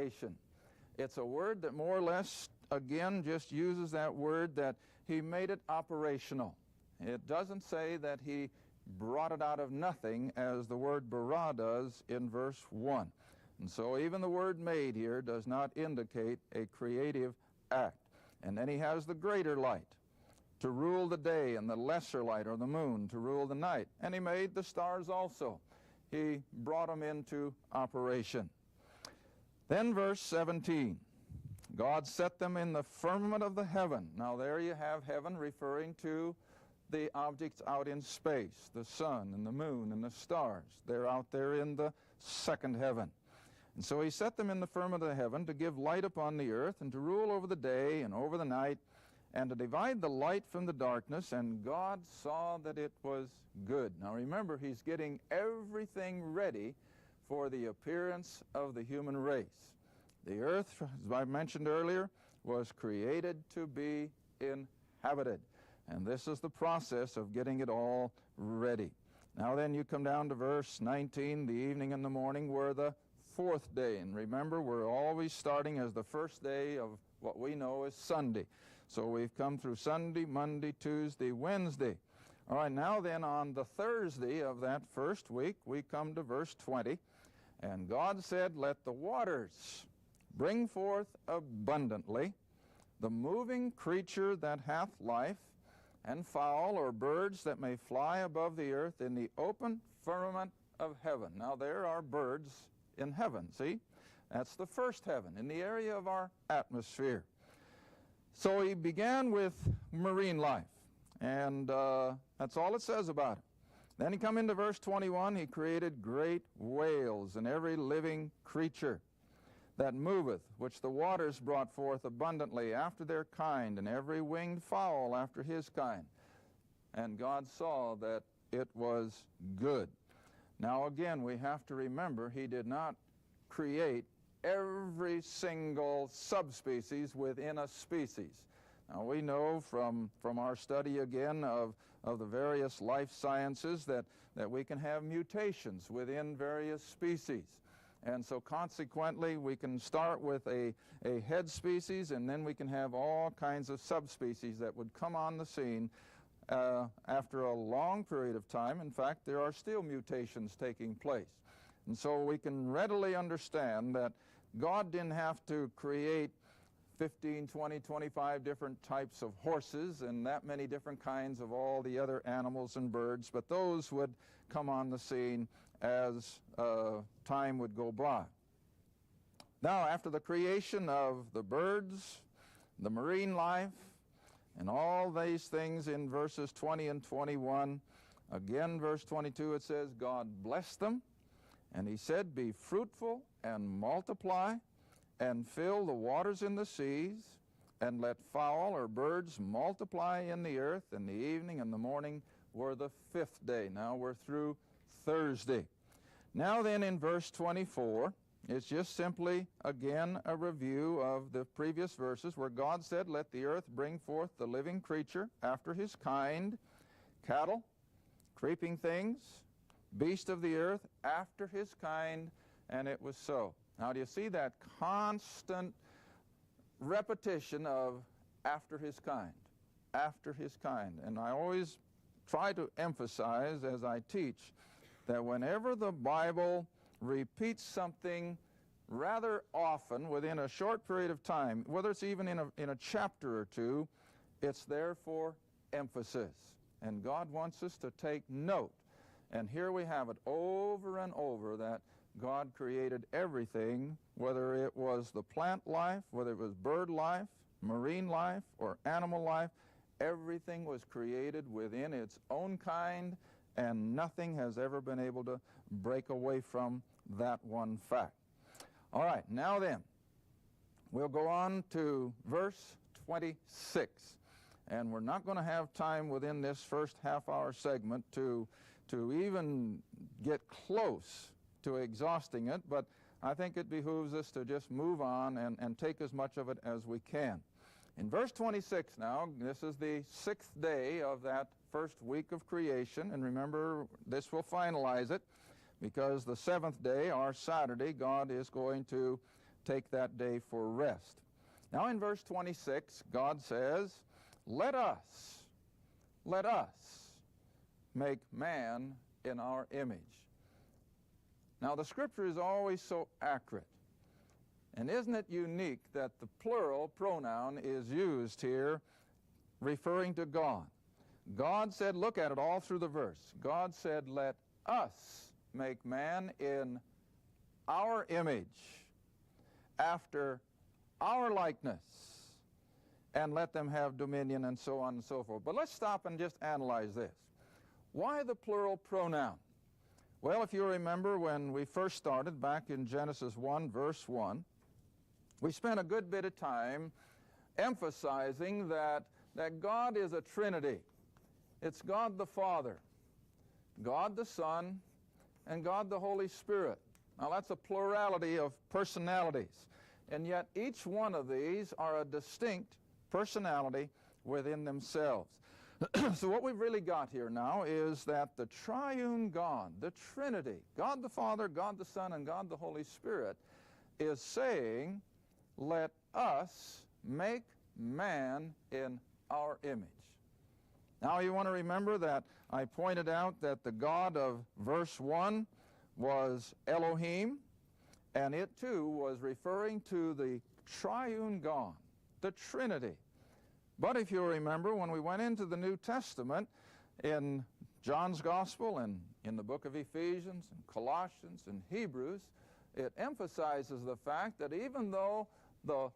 creation. It's a word that more or less, again, just uses that word that he made it operational. It doesn't say that he brought it out of nothing, as the word bara does in verse 1. And so even the word made here does not indicate a creative act. And then he has the greater light to rule the day, and the lesser light, or the moon, to rule the night. And he made the stars also. He brought them into operation. Then verse 17, God set them in the firmament of the heaven. Now there you have heaven referring to the objects out in space, the sun and the moon and the stars. They're out there in the second heaven. And so he set them in the firmament of the heaven to give light upon the earth, and to rule over the day and over the night, and to divide the light from the darkness. And God saw that it was good. Now remember, he's getting everything ready for the appearance of the human race. The earth, as I mentioned earlier, was created to be inhabited. And this is the process of getting it all ready. Now then you come down to verse 19, the evening and the morning were the fourth day. And remember, we're always starting as the first day of what we know as Sunday. So we've come through Sunday, Monday, Tuesday, Wednesday. All right, now then on the Thursday of that first week, we come to verse 20. And God said, let the waters bring forth abundantly the moving creature that hath life, and fowl or birds that may fly above the earth in the open firmament of heaven. Now there are birds in heaven, see? That's the first heaven, in the area of our atmosphere. So he began with marine life, and that's all it says about it. Then he come into verse 21, he created great whales and every living creature that moveth, which the waters brought forth abundantly after their kind, and every winged fowl after his kind. And God saw that it was good. Now again, we have to remember, he did not create every single subspecies within a species. Now we know from our study again of the various life sciences that we can have mutations within various species. And so consequently, we can start with a head species, and then we can have all kinds of subspecies that would come on the scene after a long period of time. In fact, there are still mutations taking place. And so we can readily understand that God didn't have to create 15, 20, 25 different types of horses and that many different kinds of all the other animals and birds, but those would come on the scene as time would go by. Now, after the creation of the birds, the marine life, and all these things in verses 20 and 21, again, verse 22, it says, God blessed them, and he said, be fruitful and multiply, and fill the waters in the seas, and let fowl or birds multiply in the earth. And the evening and the morning were the fifth day. Now we're through Thursday. Now then in verse 24, it's just simply, again, a review of the previous verses where God said, let the earth bring forth the living creature after his kind, cattle, creeping things, beast of the earth after his kind, and it was so. Now, do you see that constant repetition of after his kind, after his kind? And I always try to emphasize as I teach that whenever the Bible repeats something rather often within a short period of time, whether it's even in a chapter or two, it's there for emphasis. And God wants us to take note. And here we have it over and over that God created everything, whether it was the plant life, whether it was bird life, marine life, or animal life. Everything was created within its own kind, and nothing has ever been able to break away from that one fact. All right, now then, we'll go on to verse 26. And we're not going to have time within this first half-hour segment to even get close to exhausting it, but I think it behooves us to just move on and take as much of it as we can. In verse 26 now, this is the sixth day of that first week of creation, and remember, this will finalize it, because the seventh day, our Saturday, God is going to take that day for rest. Now in verse 26, God says, let us make man in our image. Now the scripture is always so accurate. And isn't it unique that the plural pronoun is used here referring to God? God said, look at it all through the verse. God said, let us make man in our image, after our likeness, and let them have dominion, and so on and so forth. But let's stop and just analyze this. Why the plural pronoun? Well, if you remember when we first started back in Genesis 1, verse 1, we spent a good bit of time emphasizing that God is a Trinity. It's God the Father, God the Son, and God the Holy Spirit. Now that's a plurality of personalities, and yet each one of these are a distinct personality within themselves. So what we've really got here now is that the triune God, the Trinity, God the Father, God the Son, and God the Holy Spirit, is saying, let us make man in our image. Now you want to remember that I pointed out that the God of verse 1 was Elohim, and it too was referring to the triune God, the Trinity. But if you remember, when we went into the New Testament, in John's Gospel and in the book of Ephesians and Colossians and Hebrews, it emphasizes the fact that even though the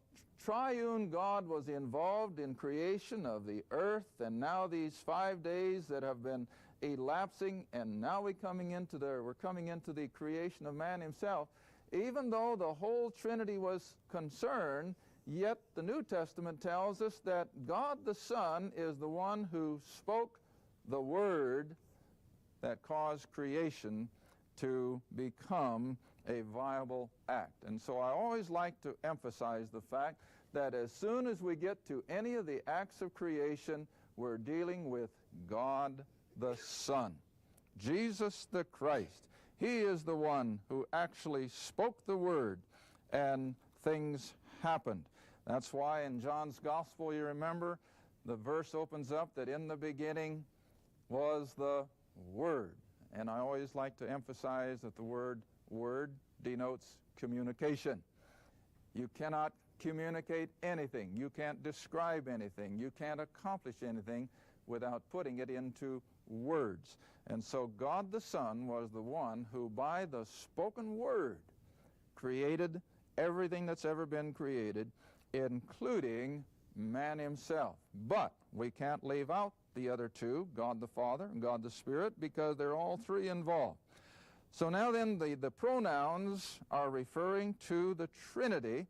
triune God was involved in creation of the earth, and now these 5 days that have been elapsing, and now we're coming into the creation of man himself, even though the whole Trinity was concerned, yet the New Testament tells us that God the Son is the one who spoke the word that caused creation to become a viable act. And so I always like to emphasize the fact that as soon as we get to any of the acts of creation, we're dealing with God the Son, Jesus the Christ. He is the one who actually spoke the word, and things happened. That's why in John's Gospel, you remember, the verse opens up that in the beginning was the Word. And I always like to emphasize that the word denotes communication. You cannot communicate anything. You can't describe anything. You can't accomplish anything without putting it into words. And so God the Son was the one who, by the spoken word, created everything that's ever been created, including man himself. But we can't leave out the other two, God the Father and God the Spirit, because they're all three involved. So now then, the pronouns are referring to the Trinity,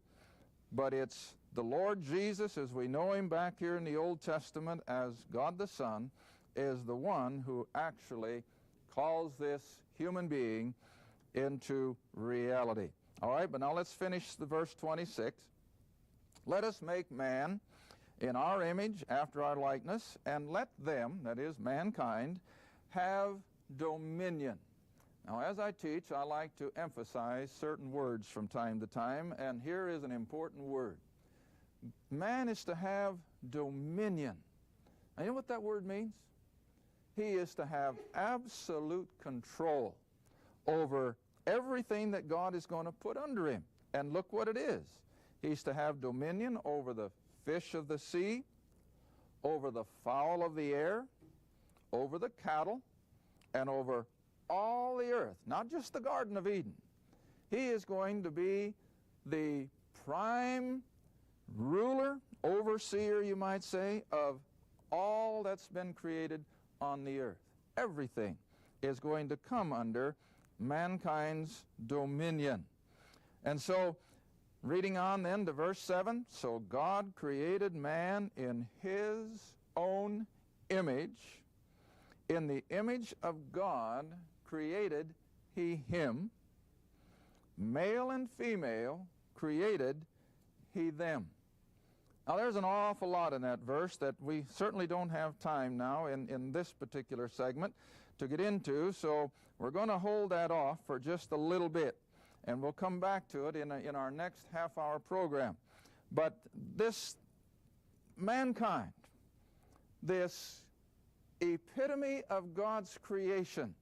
but it's the Lord Jesus, as we know him back here in the Old Testament as God the Son, is the one who actually calls this human being into reality. All right, but now let's finish the verse 26. Let us make man in our image, after our likeness, and let them, that is mankind, have dominion. Now, as I teach, I like to emphasize certain words from time to time, and here is an important word. Man is to have dominion. Now, you know what that word means? He is to have absolute control over everything that God is going to put under him. And look what it is. He's to have dominion over the fish of the sea, over the fowl of the air, over the cattle, and over all the earth, not just the Garden of Eden. He is going to be the prime ruler, overseer, you might say, of all that's been created on the earth. Everything is going to come under mankind's dominion. And so, reading on then to verse 7, so God created man in his own image. In the image of God created he him. Male and female created he them. Now there's an awful lot in that verse that we certainly don't have time now in this particular segment to get into, so we're going to hold that off for just a little bit. And we'll come back to it in our next half-hour program. But this mankind, this epitome of God's creation,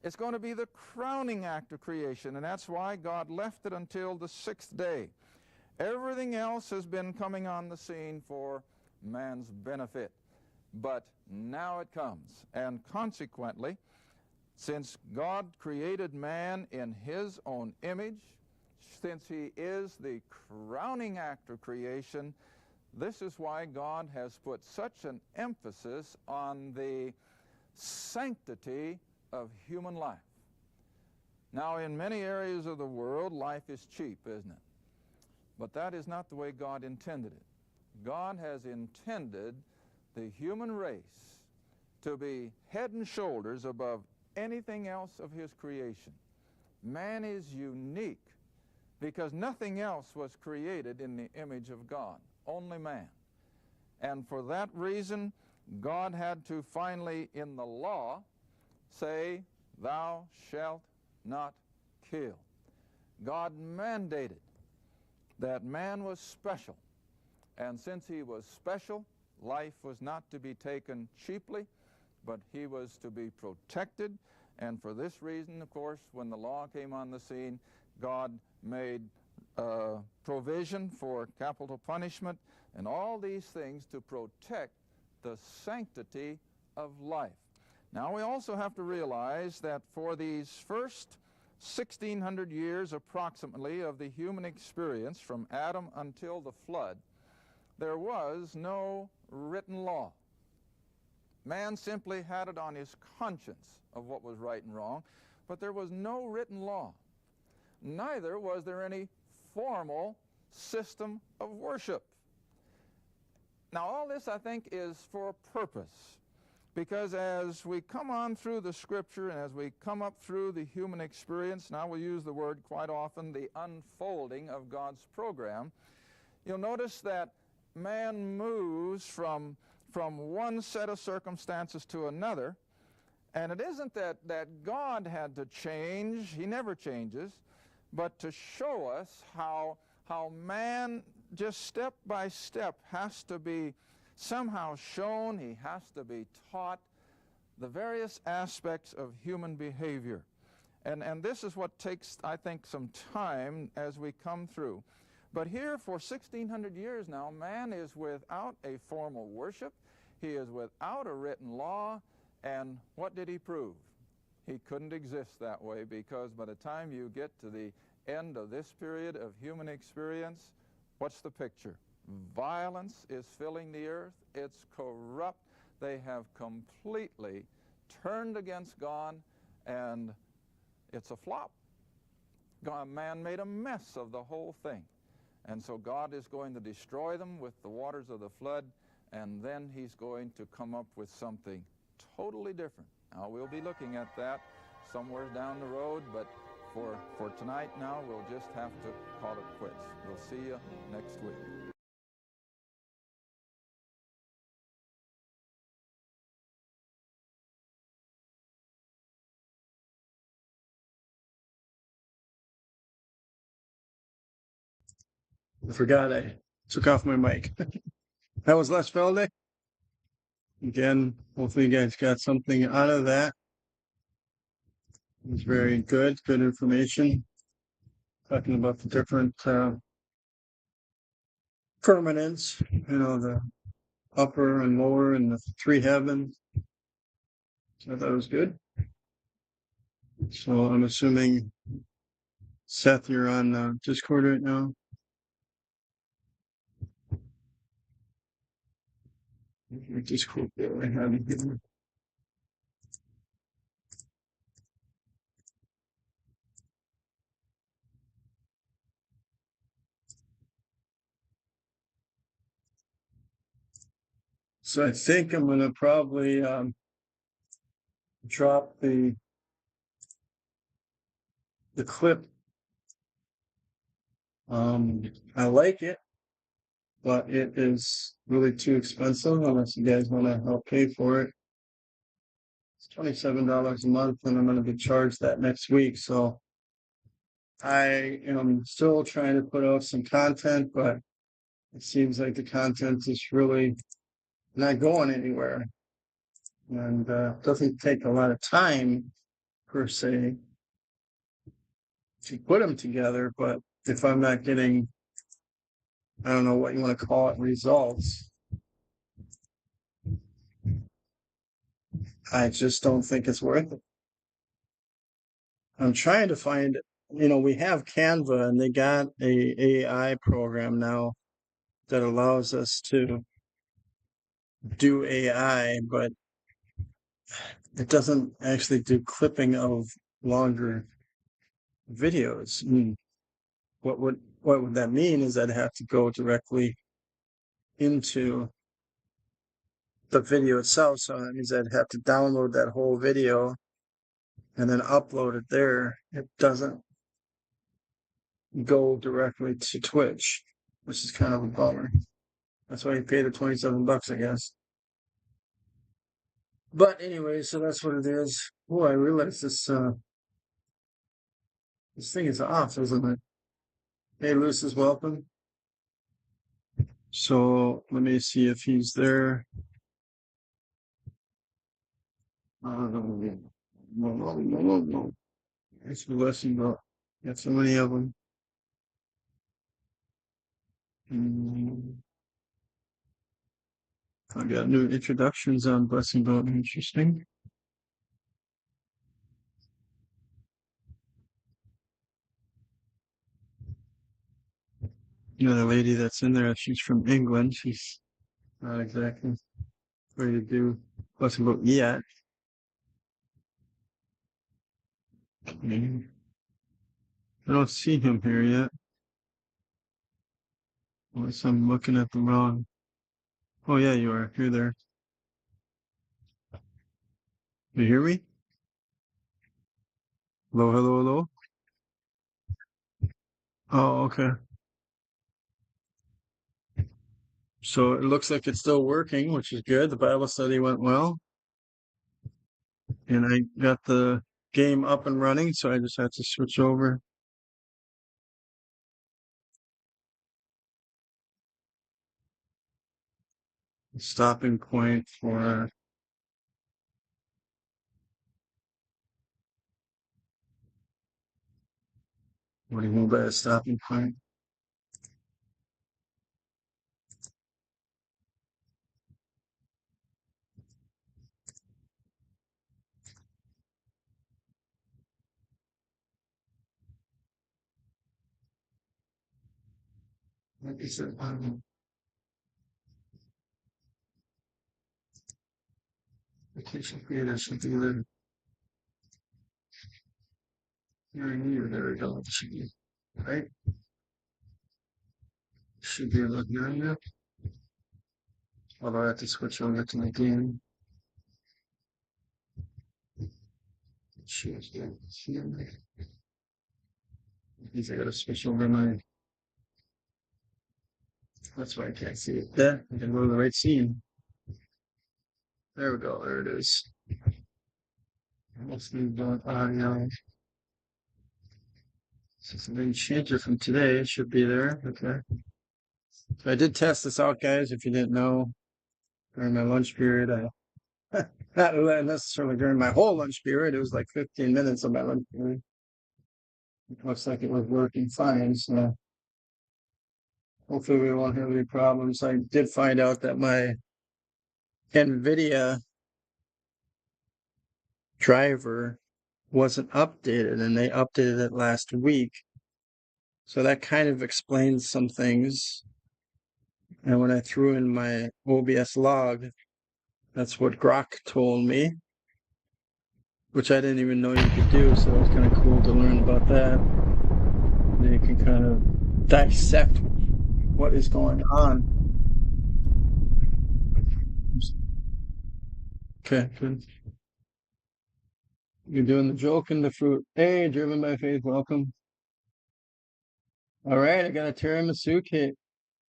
it's going to be the crowning act of creation, and that's why God left it until the sixth day. Everything else has been coming on the scene for man's benefit. But now it comes, and consequently, since God created man in his own image, since he is the crowning act of creation, this is why God has put such an emphasis on the sanctity of human life. Now, in many areas of the world, life is cheap, isn't it? But that is not the way God intended it. God has intended the human race to be head and shoulders above anything else of his creation. Man is unique because nothing else was created in the image of God, only man. And for that reason, God had to finally, in the law, say, "Thou shalt not kill." God mandated that man was special. And since he was special, life was not to be taken cheaply, but he was to be protected. And for this reason, of course, when the law came on the scene, God made provision for capital punishment and all these things to protect the sanctity of life. Now, we also have to realize that for these first 1,600 years approximately of the human experience from Adam until the flood, there was no written law. Man simply had it on his conscience of what was right and wrong, but there was no written law. Neither was there any formal system of worship. Now, all this, I think, is for a purpose, because as we come on through the Scripture and as we come up through the human experience, and I will use the word quite often, the unfolding of God's program, you'll notice that man moves from one set of circumstances to another, and it isn't that God had to change, he never changes, but to show us how man just step by step has to be somehow shown, he has to be taught the various aspects of human behavior. And this is what takes, I think, some time as we come through. But here for 1,600 years now, man is without a formal worship. He is without a written law. And what did he prove? He couldn't exist that way, because by the time you get to the end of this period of human experience, what's the picture? Violence is filling the earth. It's corrupt. They have completely turned against God, and it's a flop. Man made a mess of the whole thing. And so God is going to destroy them with the waters of the flood, and then he's going to come up with something totally different. Now, we'll be looking at that somewhere down the road, but for tonight now, we'll just have to call it quits. We'll see you next week. I forgot I took off my mic. That was Les Feldick. Again, hopefully you guys got something out of that. It was very good information. Talking about the different firmaments, the upper and lower and the three heavens. So I thought it was good. So I'm assuming, Seth, you're on Discord right now. Your Discord there, I have it here. So I think I'm going to probably drop the clip. I like it, but it is really too expensive unless you guys want to help pay for it. It's $27 a month, and I'm going to be charged that next week. So I am still trying to put out some content, but it seems like the content is really not going anywhere. And doesn't take a lot of time per se to put them together, but if I'm not getting, I don't know what you want to call it, results, I just don't think it's worth it. I'm trying to find, we have Canva and they got a AI program now that allows us to do AI, but it doesn't actually do clipping of longer videos. What would that mean is I'd have to go directly into the video itself. So that means I'd have to download that whole video and then upload it there. It doesn't go directly to Twitch, which is kind of a bummer. That's why you pay the $27, I guess. But anyway, so that's what it is. Oh, I realize this thing is off, isn't it? Hey, Luce is welcome. So let me see if he's there. It's a blessing, but got so many of them. I got new introductions on Blessing Boat. Interesting. The lady that's in there, she's from England. She's not exactly ready to do Blessing Boat yet. I don't see him here yet. Unless I'm looking at the wrong. Oh yeah, you are. You're there. You hear me? Hello, hello, hello. Oh, okay. So it looks like it's still working, which is good. The Bible study went well. And I got the game up and running, so I just had to switch over. Stopping point for what do you mean by a stopping point? Like I said, vacation creator something that you're near. There we go. It should be right. Should be looking at it. Although I have to switch over to my game. Shoot, yeah. Means I gotta switch over my. That's why I can't see it. Yeah, I can go to the right scene. There we go. There it is. Let's move on. Yeah. So it's an changer from today. It should be there. Okay. So I did test this out, guys. If you didn't know, during my lunch period, not necessarily during my whole lunch period. It was like 15 minutes of my lunch period. It looks like it was working fine. So hopefully we won't have any problems. I did find out that my NVIDIA driver wasn't updated, and they updated it last week. So that kind of explains some things. And when I threw in my OBS log, that's what Grok told me, which I didn't even know you could do. So it was kind of cool to learn about that. And you can kind of dissect what is going on. Okay, good. You're doing the joke and the fruit. Hey, driven by faith, welcome. All right, I got a tiramisu cake.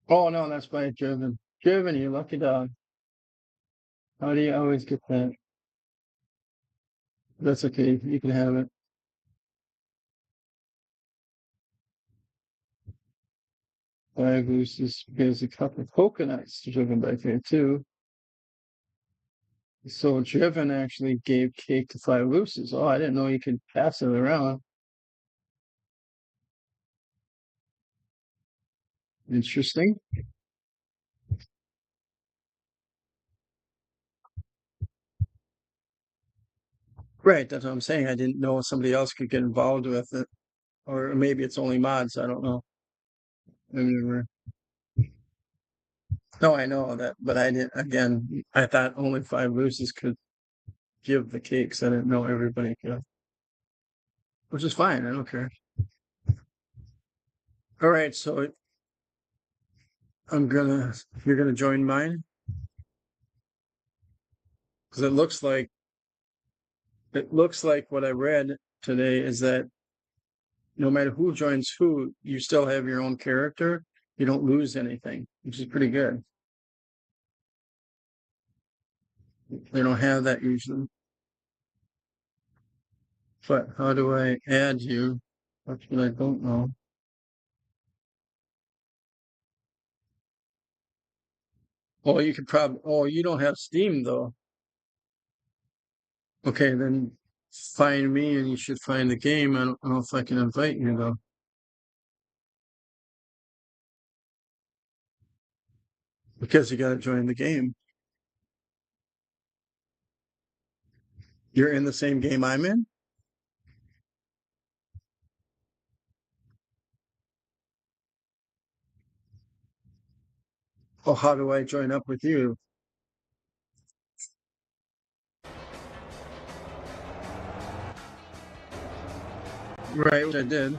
Oh no, that's by Driven. Driven, you lucky dog. How do you always get that? That's okay. You can have it. 5 looses because a couple of coconuts driven back there too. So Driven actually gave cake to 5 looses. Oh, I didn't know you could pass it around. Interesting. Right, that's what I'm saying. I didn't know somebody else could get involved with it. Or maybe it's only mods, I don't know. I've never. No, I know that, but I didn't. Again, I thought only 5 looses could give the cakes. I didn't know everybody could, which is fine. I don't care. All right, so you're gonna join mine because it looks like what I read today is that no matter who joins who, you still have your own character. You don't lose anything, which is pretty good. They don't have that usually. But how do I add you? That's what I don't know. Oh, you could probably. Oh, you don't have Steam though. Okay, then find me and you should find the game. I don't know if I can invite you though, because you got to join the game. You're in the same game I'm in? Oh, how do I join up with you? Right, which I did.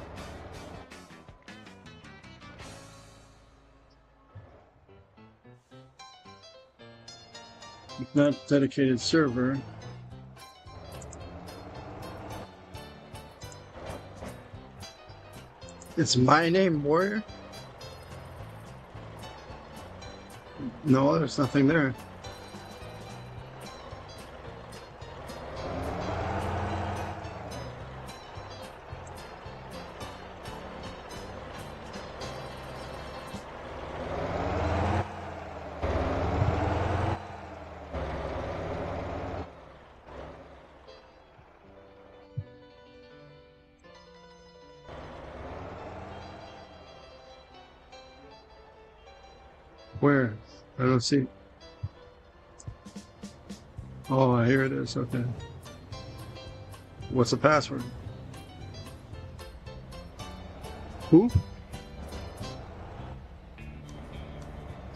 Not dedicated server. It's my name, Warrior? No, there's nothing there. Where? I don't see. Oh, here it is. Okay. What's the password? Who?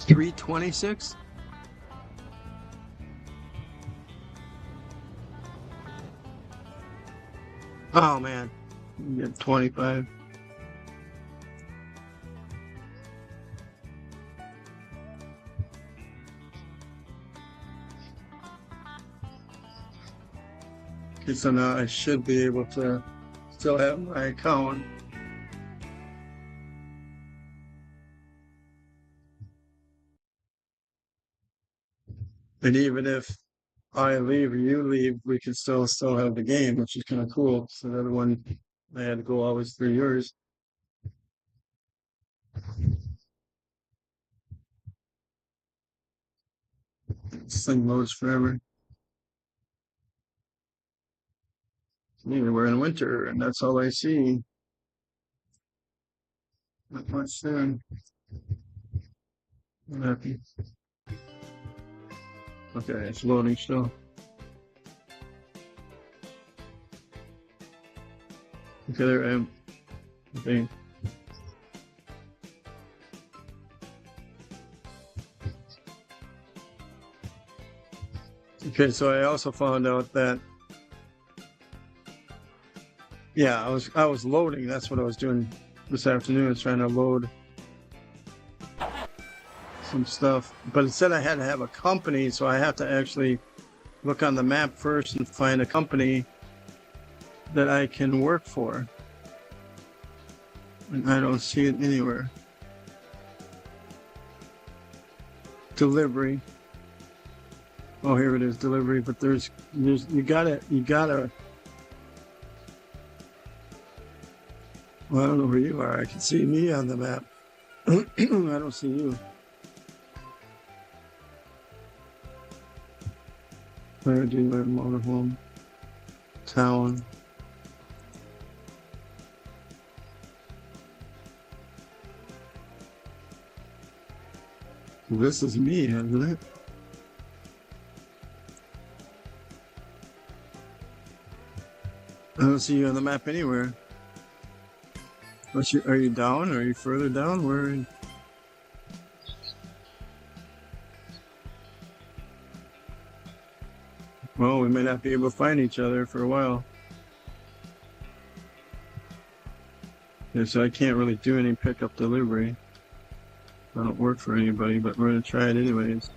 326? Oh man. You get 25. Okay, so now I should be able to still have my account. And even if I leave or you leave, we can still have the game, which is kind of cool. So the other one, I had to go always through yours. This thing loads forever. Maybe we're in winter, and that's all I see. Not much there. I'm happy. Okay, it's loading still. Okay, there I am. Okay. Okay, so I also found out that yeah, I was loading. That's what I was doing this afternoon. I was trying to load some stuff, but it said I had to have a company, so I have to actually look on the map first and find a company that I can work for. And I don't see it anywhere. Delivery. Oh, here it is, delivery. But there's you gotta. Well, I don't know where you are. I can see me on the map. I don't see you. Where do you live? Motorhome. Town. This is me, isn't it? I don't see you on the map anywhere. Are you down? Are you further down? Where are you? Well, we may not be able to find each other for a while. Yeah, so I can't really do any pickup delivery. I don't work for anybody, but we're going to try it anyways.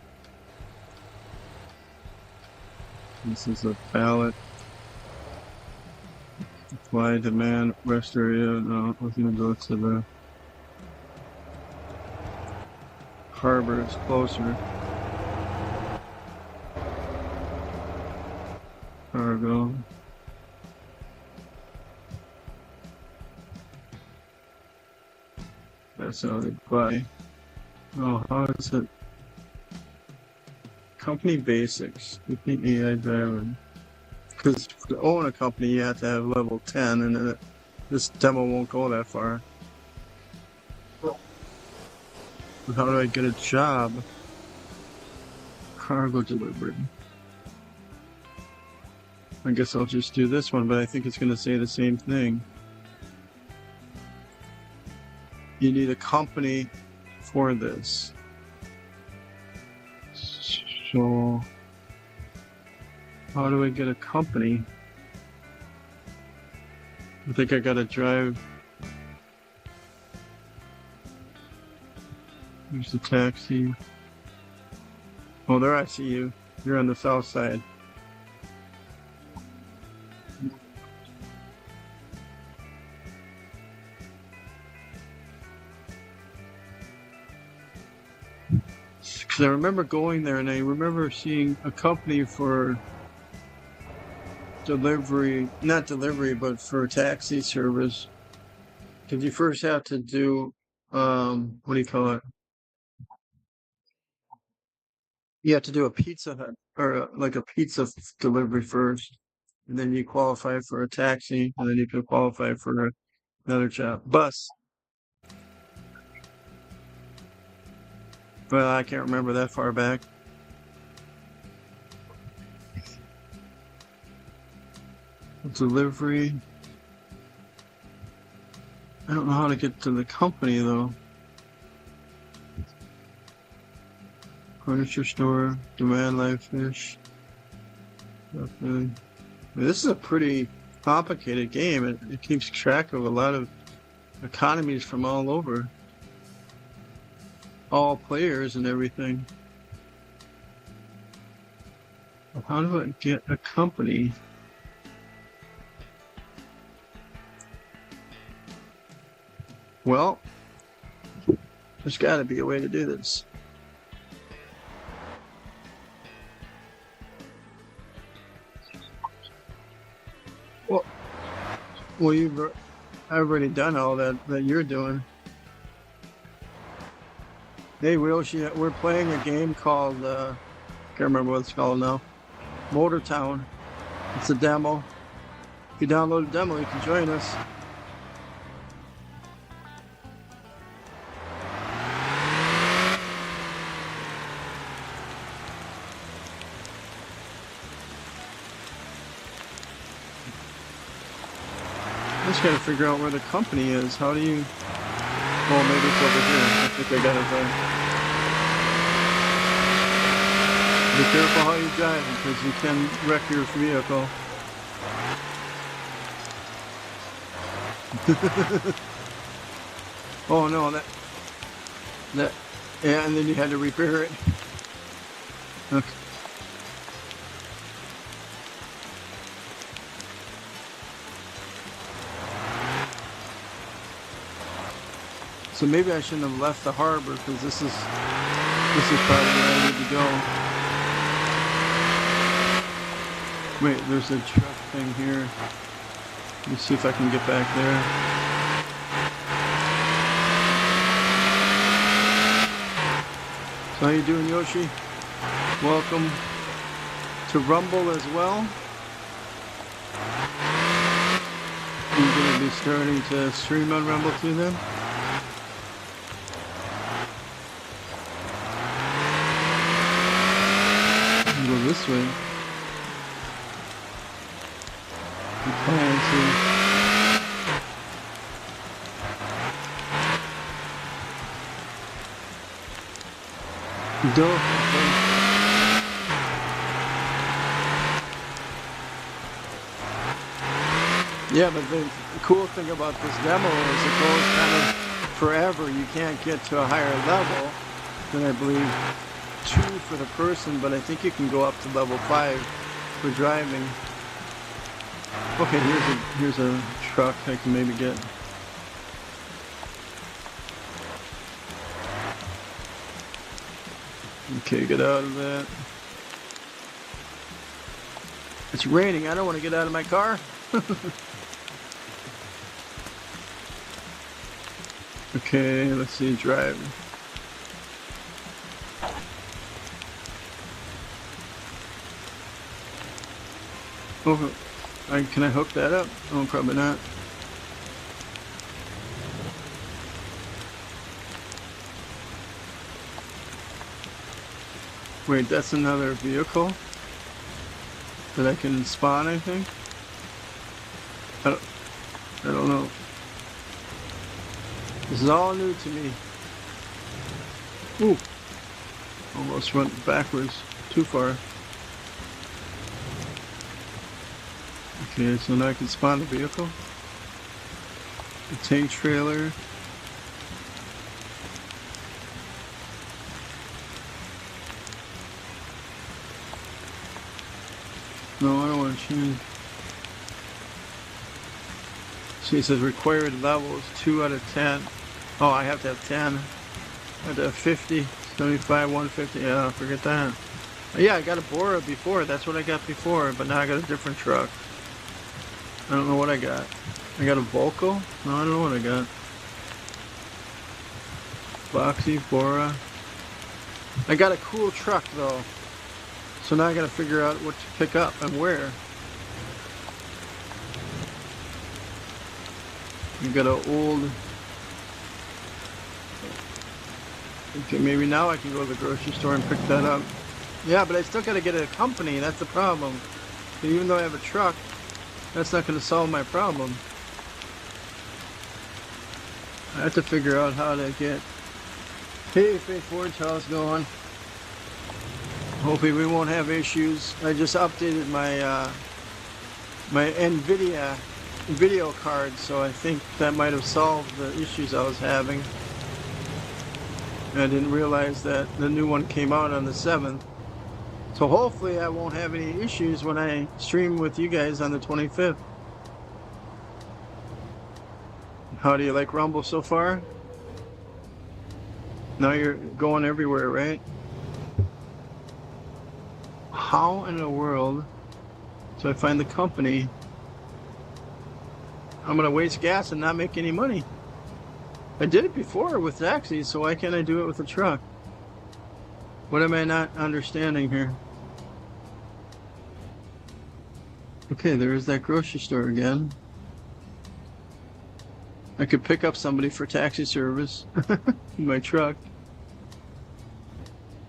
This is a pallet. Supply, demand, rest area. No, we're going to go to the harbor. It's closer. Cargo. That's how they buy. Oh, how is it? Company basics. Company AI driver. Because to own a company, you have to have level 10, and this demo won't go that far. But how do I get a job? Cargo delivery. I guess I'll just do this one, but I think it's going to say the same thing. You need a company for this. So, how do I get a company? I think I gotta drive. Here's the taxi. Oh, there I see you. You're on the south side. Because I remember going there and I remember seeing a company for delivery, not delivery, but for taxi service. Because you first have to do, what do you call it? You have to do a Pizza Hut or like a pizza delivery first. And then you qualify for a taxi, and then you can qualify for another job. Bus. Well, I can't remember that far back. Delivery. I don't know how to get to the company though. Furniture store, demand live fish. Okay. This is a pretty complicated game. It keeps track of a lot of economies from all over. All players and everything. How do I get a company? Well, there's got to be a way to do this. Well, I've already done all that you're doing. Hey, we're playing a game called, can't remember what it's called now, Motor Town. It's a demo. If you download a demo, you can join us. I just gotta figure out where the company is. How do you... Well, maybe it's over here. I think I got it right. Be careful how you drive because you can wreck your vehicle. Oh no, that, yeah, and then you had to repair it. Okay. So maybe I shouldn't have left the harbor because this is probably where I need to go. Wait, there's a truck thing here. Let me see if I can get back there. So how you doing, Yoshi? Welcome to Rumble as well. You're going to be starting to stream on Rumble too then? Go this way. Appliances. Door. Yeah, but the cool thing about this demo is it goes kind of forever. You can't get to a higher level than I believe 2 for the person, but I think you can go up to level 5 for driving. Okay, here's a truck I can maybe get. Okay, get out of that. It's raining. I don't want to get out of my car. Okay, let's see, drive. Oh, can I hook that up? Oh, probably not. Wait, that's another vehicle that I can spawn, I think? I don't know. This is all new to me. Ooh. Almost went backwards. Too far. Okay, so now I can spawn a vehicle. A tank trailer. No, I don't want to change. See, it says required levels 2 out of 10. Oh, I have to have 10. I have to have 50, 75, 150. Yeah, forget that. Yeah, I got a Bora before. That's what I got before, but now I got a different truck. I don't know what I got. I got a Volco? No, I don't know what I got. Boxy, Bora. I got a cool truck though. So now I gotta figure out what to pick up and where. You got an old... Okay, maybe now I can go to the grocery store and pick that up. Yeah, but I still gotta get a company, that's the problem. And even though I have a truck, that's not gonna solve my problem. I have to figure out how to get... Hey, Faith Forge, how's it going? Hopefully we won't have issues. I just updated my my NVIDIA video card, so I think that might have solved the issues I was having. And I didn't realize that the new one came out on the 7th. So hopefully I won't have any issues when I stream with you guys on the 25th. How do you like Rumble so far? Now you're going everywhere, right? How in the world do I find the company? I'm gonna waste gas and not make any money. I did it before with taxis, so why can't I do it with a truck? What am I not understanding here? Okay, there's that grocery store again. I could pick up somebody for taxi service in my truck.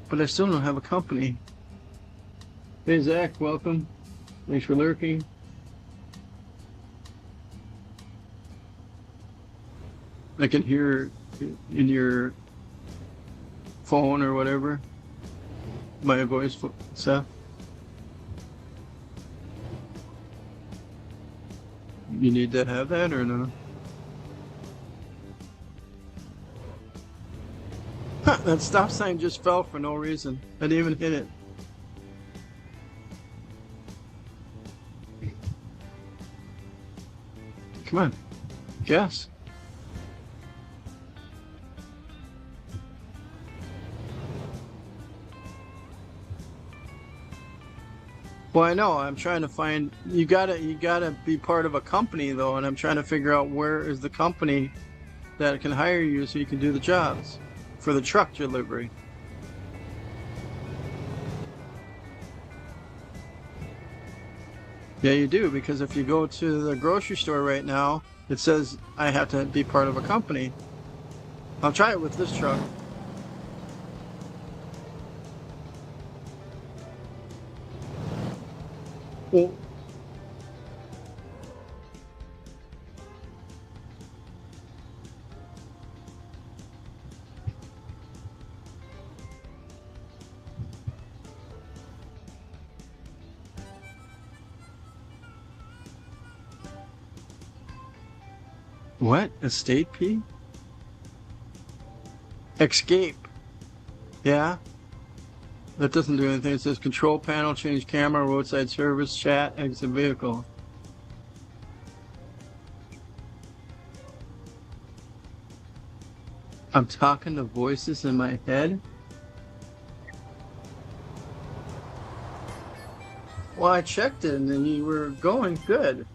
But I still don't have a company. Hey Zach, welcome. Thanks for lurking. I can hear in your phone or whatever my voice stuff. You need to have that or no? Huh, that stop sign just fell for no reason. I didn't even hit it. Come on, gas. Well, I know. I'm trying to find. You gotta be part of a company though, and I'm trying to figure out where is the company that can hire you so you can do the jobs for the truck delivery. Yeah, you do, because if you go to the grocery store right now, it says I have to be part of a company. I'll try it with this truck. Well, what? Estate P? Escape. Yeah. That doesn't do anything. It says control panel, change camera, roadside service, chat, exit vehicle. I'm talking to voices in my head? Well, I checked it and then you were going good.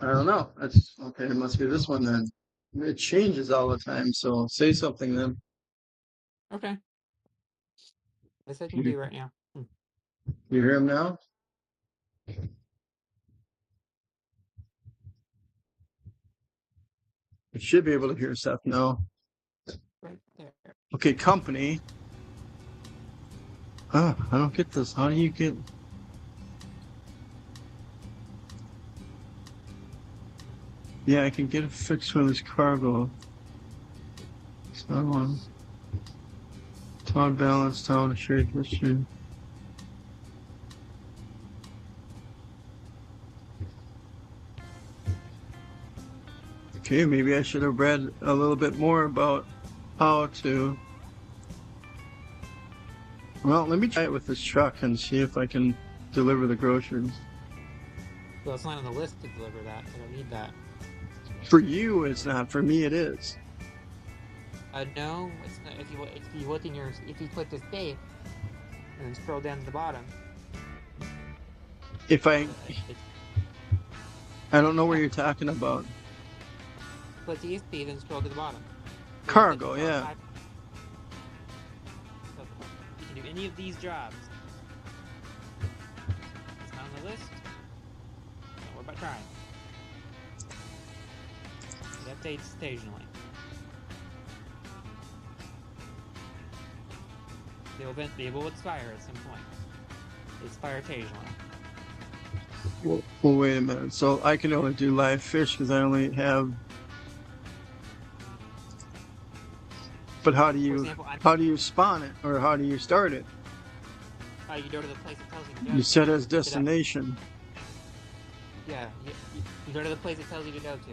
I don't know. That's okay. It must be this one then. It changes all the time. So say something then. Okay. This I can do right now. You hear him now? You should be able to hear stuff now. Right there. Okay, company. Oh, I don't get this. How do you get? Yeah, I can get it fixed for this cargo. So on. Town balance, town shared history. Okay, maybe I should have read a little bit more about how to. Well, let me try it with this truck and see if I can deliver the groceries. Well, it's not on the list to deliver that. I don't need that. For you, it's not. For me, it is. No, it's not. If you look in your, if you click this date and then scroll down to the bottom. If I don't know where you're talking about. Click ESP, then scroll to the bottom. So Cargo, yeah. So you can do any of these jobs. It's not on the list. Don't worry about trying. It updates occasionally. They will expire at some point. They expire occasionally. Well, wait a minute. So I can only do live fish because I only have. But how do you spawn it, or how do you start it? You go to the place it tells you to go. You set as destination. Yeah, you go to the place it tells you to go to,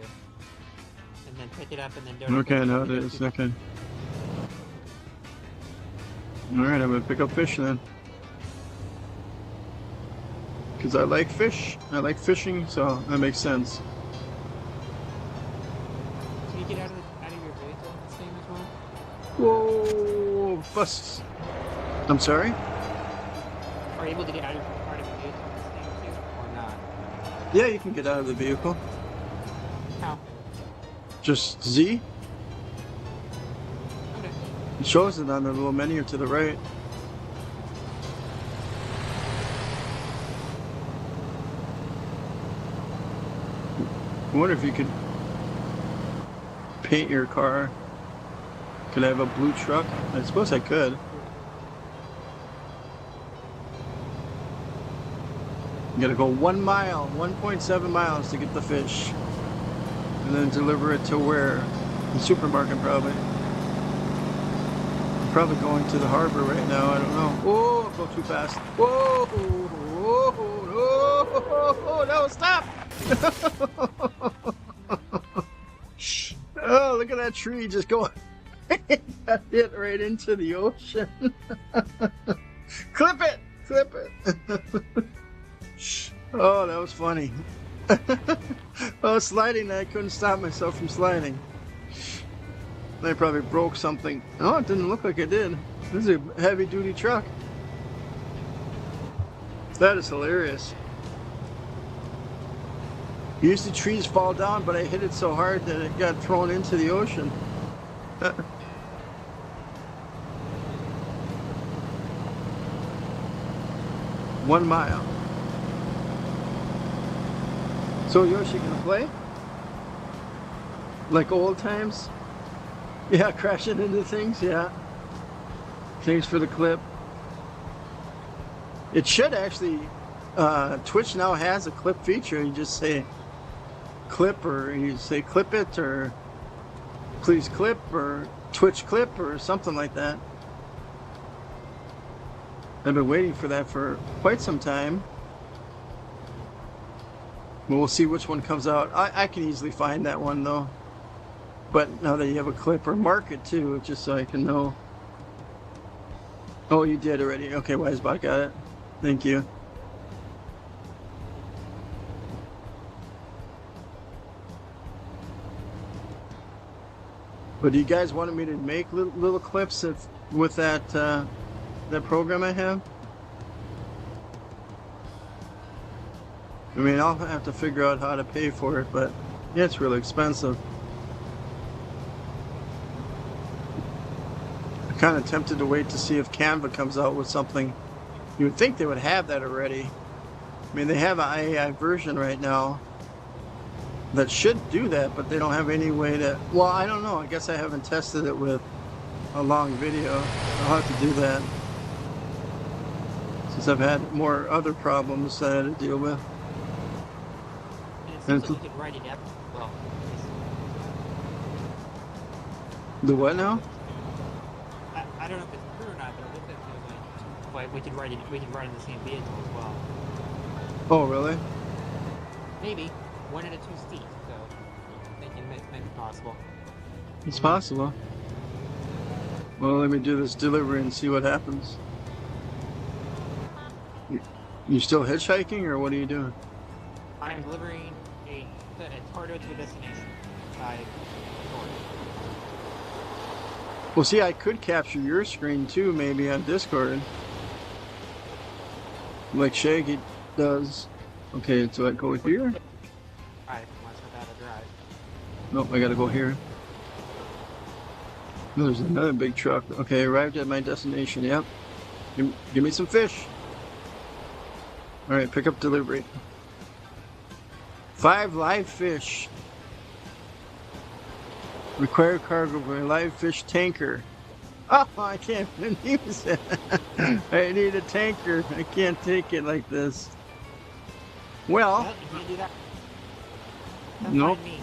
and then pick it up, and then go. Okay, now it is. Okay. All right, I'm gonna pick up fish then. Because I like fish. I like fishing, so that makes sense. Can you get out of your vehicle in this game as well? Whoa, bus. I'm sorry? Are you able to get out of part of your vehicle in this game too, or not? Yeah, you can get out of the vehicle. How? Just Z. Okay. It shows it on the little menu to the right. I wonder if you could paint your car. Could I have a blue truck? I suppose I could. You gotta go 1 mile, 1.7 miles to get the fish. And then deliver it to where? The supermarket, probably. I'm probably going to the harbor right now, I don't know. Oh, go too fast. Whoa, whoa, whoa, no, stop! Oh, look at that tree just going. Got hit right into the ocean. Clip it! Clip it! Oh, that was funny. Oh, sliding, I couldn't stop myself from sliding. I probably broke something. Oh, it didn't look like it did. This is a heavy-duty truck. That is hilarious. Usually trees fall down, but I hit it so hard that it got thrown into the ocean. 1 mile. So Yoshi, gonna play? Like old times? Yeah, crashing into things, yeah. Thanks for the clip. It should actually, Twitch now has a clip feature. You just say clip, or you say clip it, or please clip, or Twitch clip, or something like that. I've been waiting for that for quite some time. But we'll see which one comes out. I can easily find that one though. But now that you have a clip, or mark it too, just so I can know. Oh, you did already. Okay, Wisebot got it. Thank you. But do you guys wanted me to make little clips with that that program I have? I mean, I'll have to figure out how to pay for it, but yeah, it's really expensive. I'm kind of tempted to wait to see if Canva comes out with something. You would think they would have that already. I mean, they have an AI version right now that should do that, but they don't have any way to... Well, I don't know. I guess I haven't tested it with a long video. I'll have to do that, since I've had more other problems that I had to deal with. And it seems like you could write it up well. The what now? I don't know if it's true or not, but it looks like we could write it. We could write in the same vehicle as well. Oh, really? Maybe 1 and a 2 seat. So I think it may be possible. It's possible. Well, let me do this delivery and see what happens. You still hitchhiking, or what are you doing? I'm delivering a cargo to a destination by Discord. Well, see, I could capture your screen too, maybe on Discord, like Shaggy does. Okay, so I go here. Alright, once we're out of drive. Nope, I gotta go here. Oh, there's another big truck. Okay, arrived at my destination. Yep. Give me some fish. All right, pick up delivery. 5 live fish. Required cargo for a live fish tanker. Oh, I can't use it. I need a tanker. I can't take it like this. Well, You can't do that. Nope. Find me.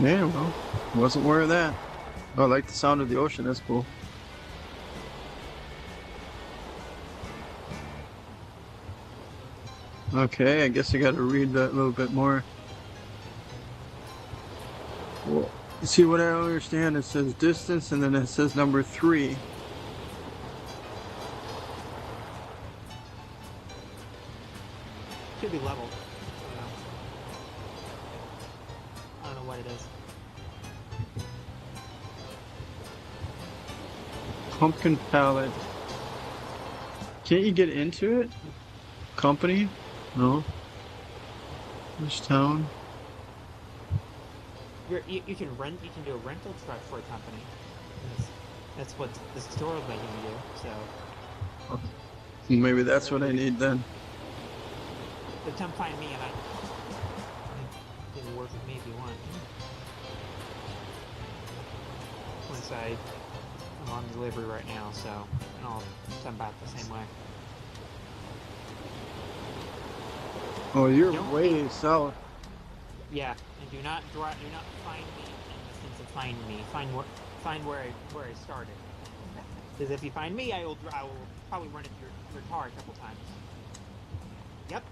Yeah, well, wasn't aware of that. Oh, I like the sound of the ocean. That's cool. Okay, I guess I got to read that a little bit more. Well, see what I don't understand. It says distance, and then it says number 3. Should be level. I don't know what it is. Pumpkin pallet. Can't you get into it? Company? No. Which town? You can rent. You can do a rental truck for a company. That's what the store is letting you do. So Maybe that's what I need then. but come find me, and you can work with me if you want. Once I'm on delivery right now, so and I'll come back the same way. Oh, you're Don't- way south. Yeah, and do not find me in the sense of find me. Find where I started. Because if you find me, I will probably run into your car a couple times. Yep.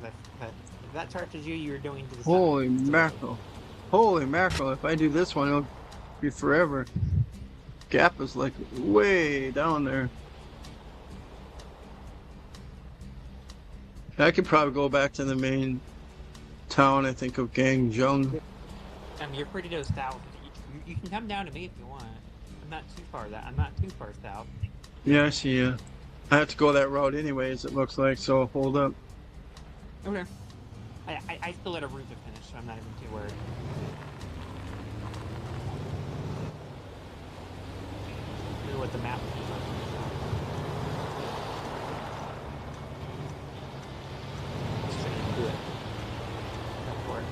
if that touches you, you're doing to the side. Holy mackerel. Holy mackerel. If I do this one, it'll be forever. Gap is like way down there. I could probably go back to the main town, I think, of Gangjung. You're pretty south. You can come down to me if you want. I'm not too far south. Yeah, I see you. I have to go that route anyways, it looks like, so hold up. Okay. I still had a route to finish, so I'm not even too worried. This is what the map is like. Just gonna do it. Go for it.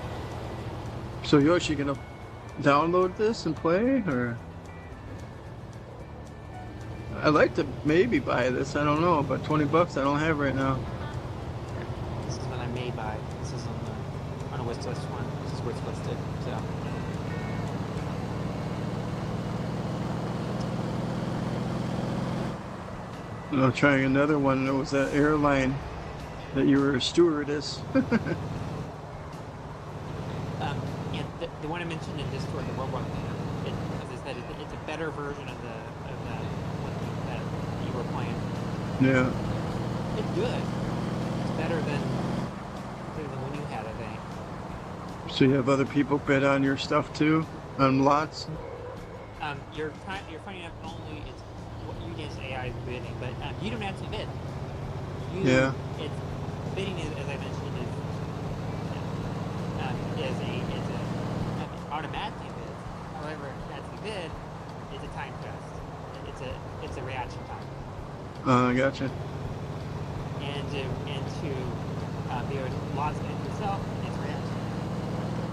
So Yoshi, gonna download this and play, or? I'd like to maybe buy this, I don't know, but $20 I don't have right now. This is what I may buy. This is on a wish list one. This is where it's listed. So I'm trying another one. It was that airline that you were a stewardess. yeah, the one I mentioned in Discord, the robot thing, as I said, it's a better version of the one that you were playing. Yeah. It's good. It's better than when you had, I think. So you have other people bid on your stuff too, on lots. You're finding out only it's what you against AI is bidding, but you don't actually bid. Yeah. It's bidding is, as I mentioned, is automatically bid. However, that's the bid. It's a time test. It's a reaction time. Gotcha. And to be able to launch it yourself, it's reaction.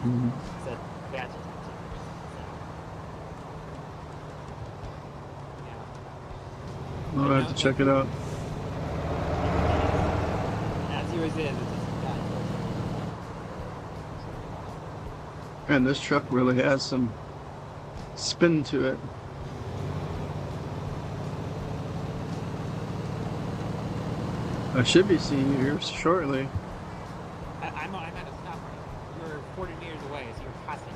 Mm-hmm. It's a reaction time. I'll have to check it out. As yours is. And this truck really has some spin to it. I should be seeing you here shortly. I'm at a stop right. You're 40 meters away, so you're passing me.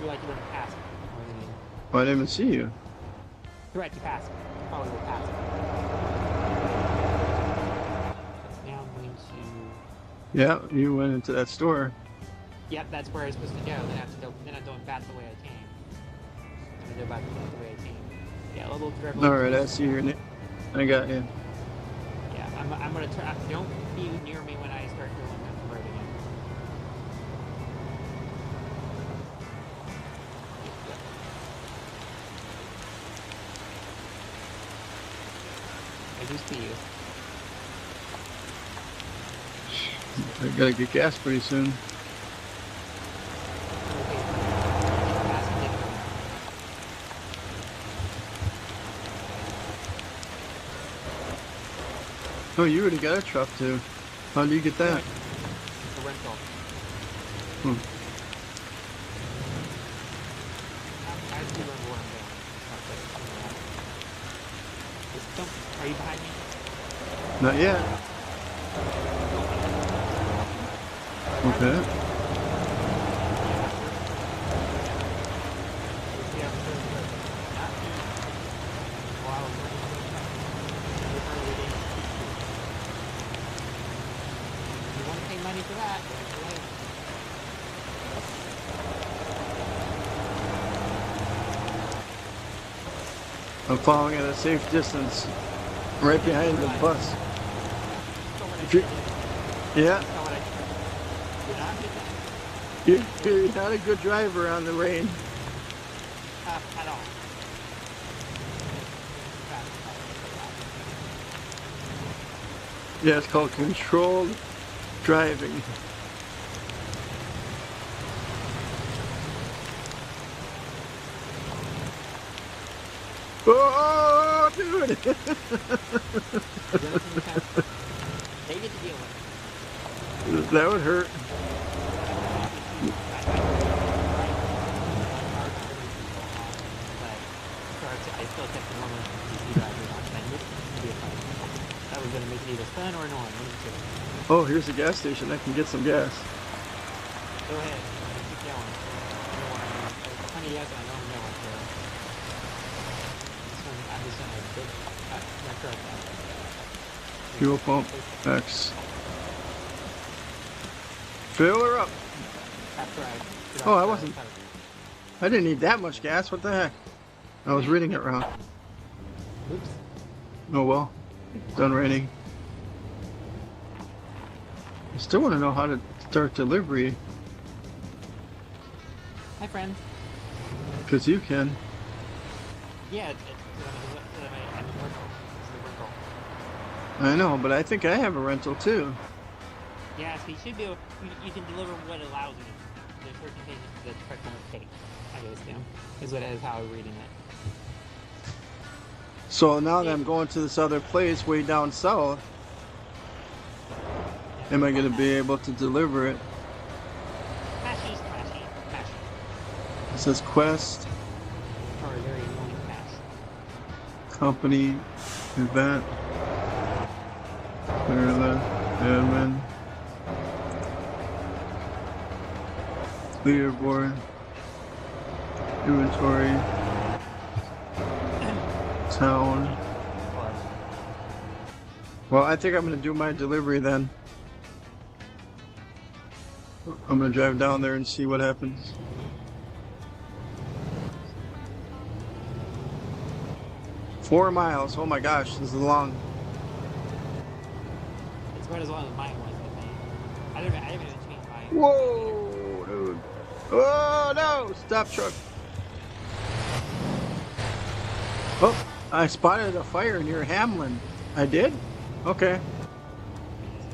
You're like you're going to pass me. You know what I mean? Oh, I didn't even see you. Correct, you passed me. You probably will pass me. Now I'm going to... Yeah, you went into that store. Yep, that's where I'm supposed to go. Then I'm going back the way I came. I'm going to go back the way I came. Yeah, a little dribble. Alright, I see your name. I got you. Yeah, I'm going to try... Don't be near me when I start going down the road again. I do see you. I gotta get gas pretty soon. Oh, you already got a truck too. How do you get that? The rental. Hmm. I have to remember where I'm going. Are you behind me? Not yet. Okay. You want to pay money for that? I'm following at a safe distance, right behind the bus. If you, yeah, you're not a good driver on the rain. At all. Yeah, it's called controlled driving. Oh, dude! They get to deal with it. That would hurt. I still kept the normal PC driver on. I knew it would be a fight. That was going to make it either fun or annoying. One of the two. Oh, here's a gas station. I can get some gas. Go ahead. Keep going. I know where I'm going. There's plenty of gas I know I'm going to. I'm just going to big... That's right. Fuel pump X. Fill her up. That's right. Oh, I wasn't. I didn't need that much gas. What the heck? I was reading it wrong. Oops. Oh well, done raining. I still want to know how to start delivery, Hi, friend. because you can. Yeah, I'm in rental. It's the rental. I know, but I think I have a rental too. Yeah, so you should be able. You can deliver what it allows you to. There's certain things that the truck won't take. I guess, Tim, is how I'm reading it. So now that I'm going to this other place way down south, Yeah, am I click going on to be that. able to deliver it? Mashy, smashy, mashy. It says Quest, Or a very annoying mash. Company, Event, Clearland, Admin, Leaderboard, Inventory, Town. Well, I think I'm going to do my delivery then. I'm going to drive down there and see what happens. Four miles. Oh my gosh, this is long. It's about as long as mine was, I think. I haven't even changed my meter. Whoa, dude. Oh no! Stop, truck. Oh, I spotted a fire near Hamlin. I did? Okay.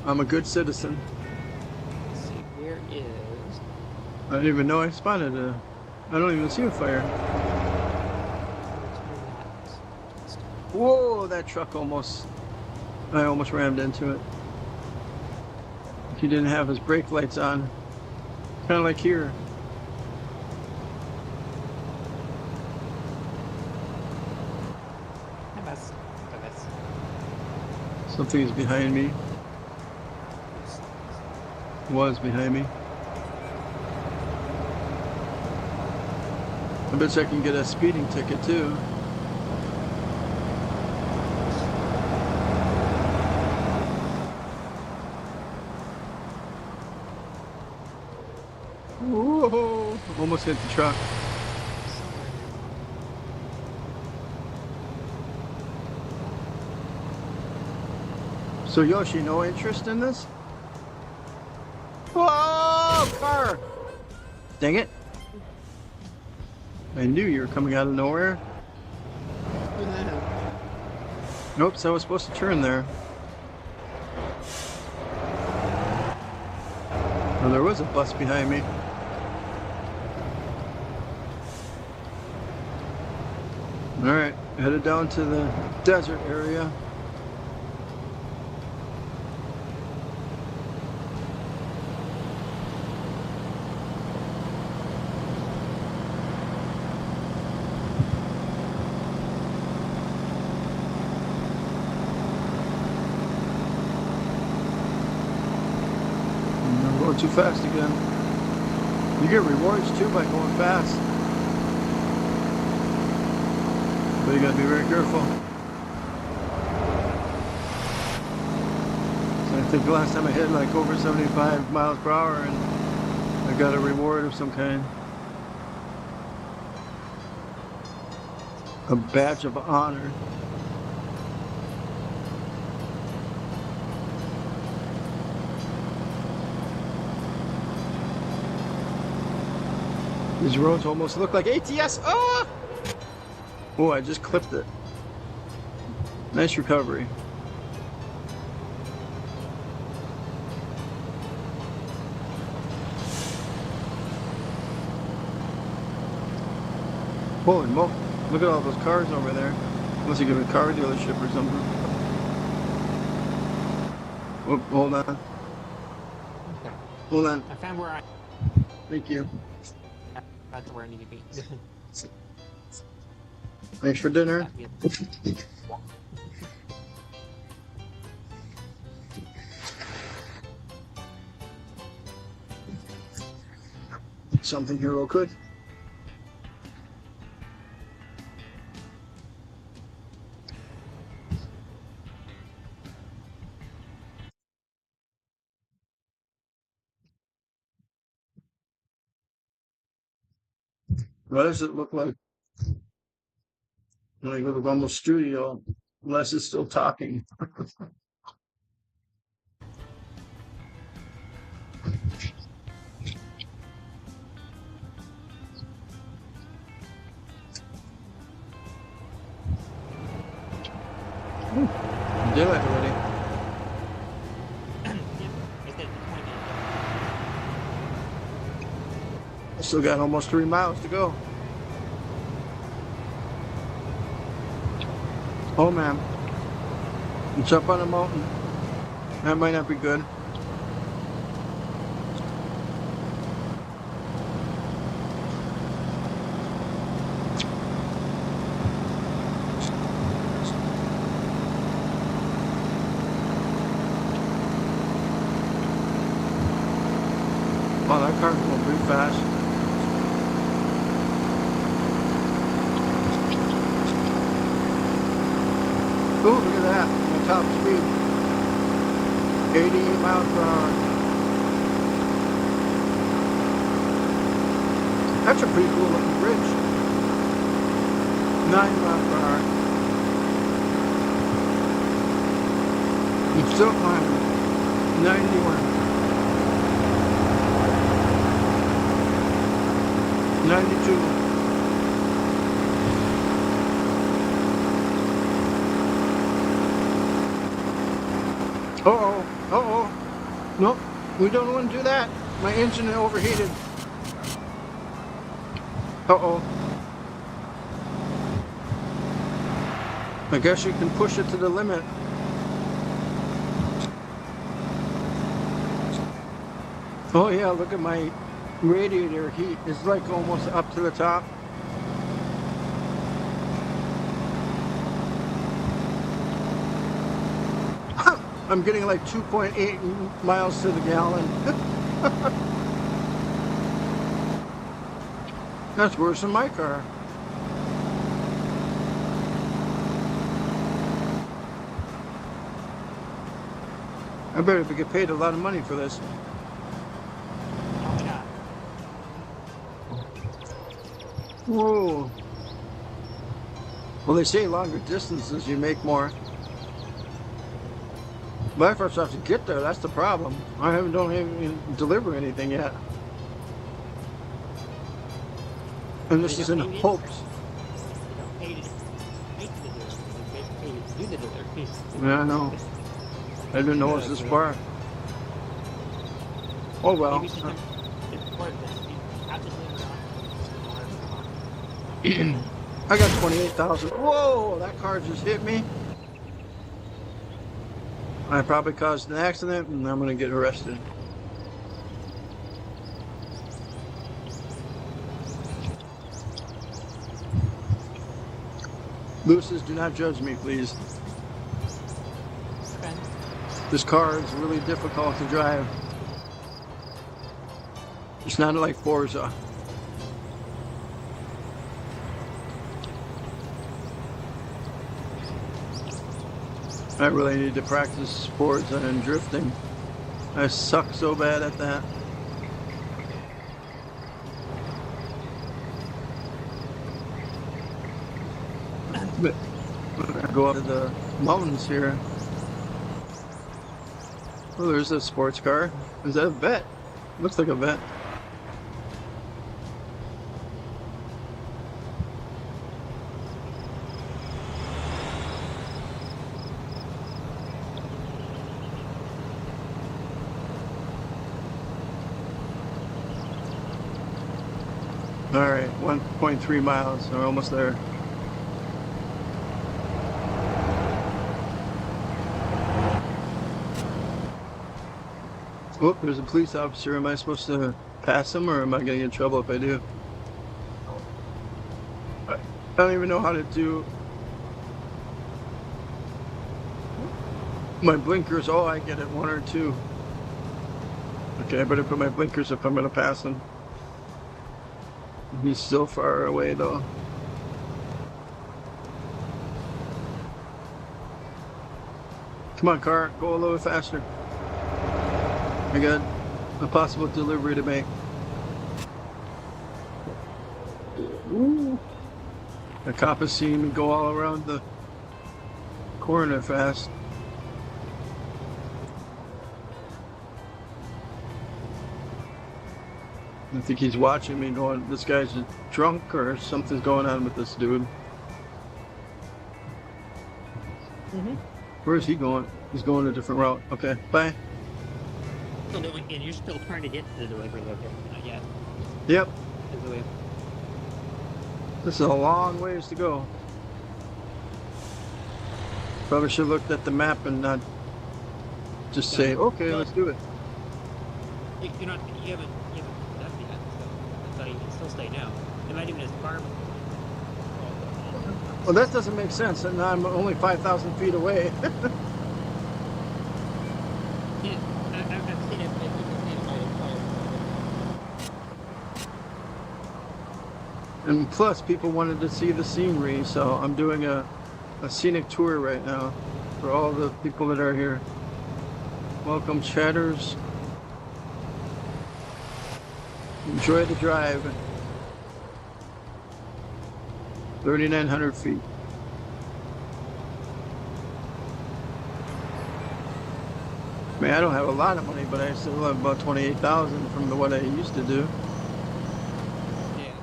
I'm a good citizen. Let's see, where is? I didn't even know I spotted a. I don't even see a fire. Whoa, that truck almost. I almost rammed into it. He didn't have his brake lights on. Kind of like here. Something is behind me. Was behind me. I bet you I can get a speeding ticket too. Whoa! Almost hit the truck. So Yoshi, no interest in this? Whoa! Car! Dang it. I knew you were coming out of nowhere. Nope, so I was supposed to turn there. Well, there was a bus behind me. Alright, headed down to the desert area. I'm going too fast again. You get rewards too by going fast. But you gotta be very careful. So I think the last time I hit like over 75 miles per hour and I got a reward of some kind. A badge of honor. These roads almost look like ATS. Oh! Oh, I just clipped it. Nice recovery. Holy moly. Look at all those cars over there. Unless you give a car dealership or something. Oh, hold on. Okay. Hold on. I found where I. Thank you. That's where I need to be. Thanks for dinner. Something here real quick. What does it look like? When I go to Rumble Studio, unless it's still talking. Daylight already. Yep. I said it's 20 minutes. Still got almost 3 miles to go. Oh man, it's up on a mountain. That might not be good. Wow, that car's going pretty fast. Ooh, look at that. My top speed. 88 miles per hour. That's a pretty cool looking bridge. 9 miles per hour. I'm still climbing. 91. 92. Uh-oh. Uh-oh. Nope. We don't want to do that. My engine overheated. Uh-oh. I guess you can push it to the limit. Oh yeah, look at my radiator heat. It's like almost up to the top. I'm getting like 2.8 miles to the gallon. That's worse than my car. I better get paid a lot of money for this. Oh yeah. Whoa. Well, they say longer distances you make more. But I first have to get there, that's the problem. Don't even deliver anything yet. And this is in hopes. You don't pay to do it. You pay to do it. Yeah, I know. I didn't know it was this far. Oh well. Maybe sometimes it's worth it. You have to deliver on. I got 28,000. Whoa, that car just hit me. I probably caused an accident and I'm going to get arrested. Lucis, do not judge me, please. Okay. This car is really difficult to drive. It's not like Forza. I really need to practice Forza and drifting. I suck so bad at that. But I go up to the mountains here. Oh, there's a sports car. Is that a vet? Looks like a vet. All right, 1.3 miles. We're almost there. Oh, there's a police officer. Am I supposed to pass him or am I going to get in trouble if I do? I don't even know how to do my blinkers. Oh, I get it. 1 or 2. Okay, I better put my blinkers if I'm going to pass him. He's still far away though. Come on, car, go a little faster. I got a possible delivery to make. Ooh. The cop has seen me go all around the corner fast. I think he's watching me going, this guy's drunk or something's going on with this dude. Where is he going? He's going a different route. Okay, bye. Still doing, and you're still trying to get to the delivery location, not yet. Yep. Is the way. This is a long ways to go. Probably should have looked at the map and not just say, okay, let's do it. You're not, you haven't left yet, so you can still stay now. It might even just farm. Well, that doesn't make sense, and I'm only 5,000 feet away. Yeah, I've seen it. And plus, people wanted to see the scenery, so I'm doing a scenic tour right now for all the people that are here. Welcome, chatters. Enjoy the drive. 3,900 feet. I mean, I don't have a lot of money, but I still have about 28,000 from what I used to do. Yeah,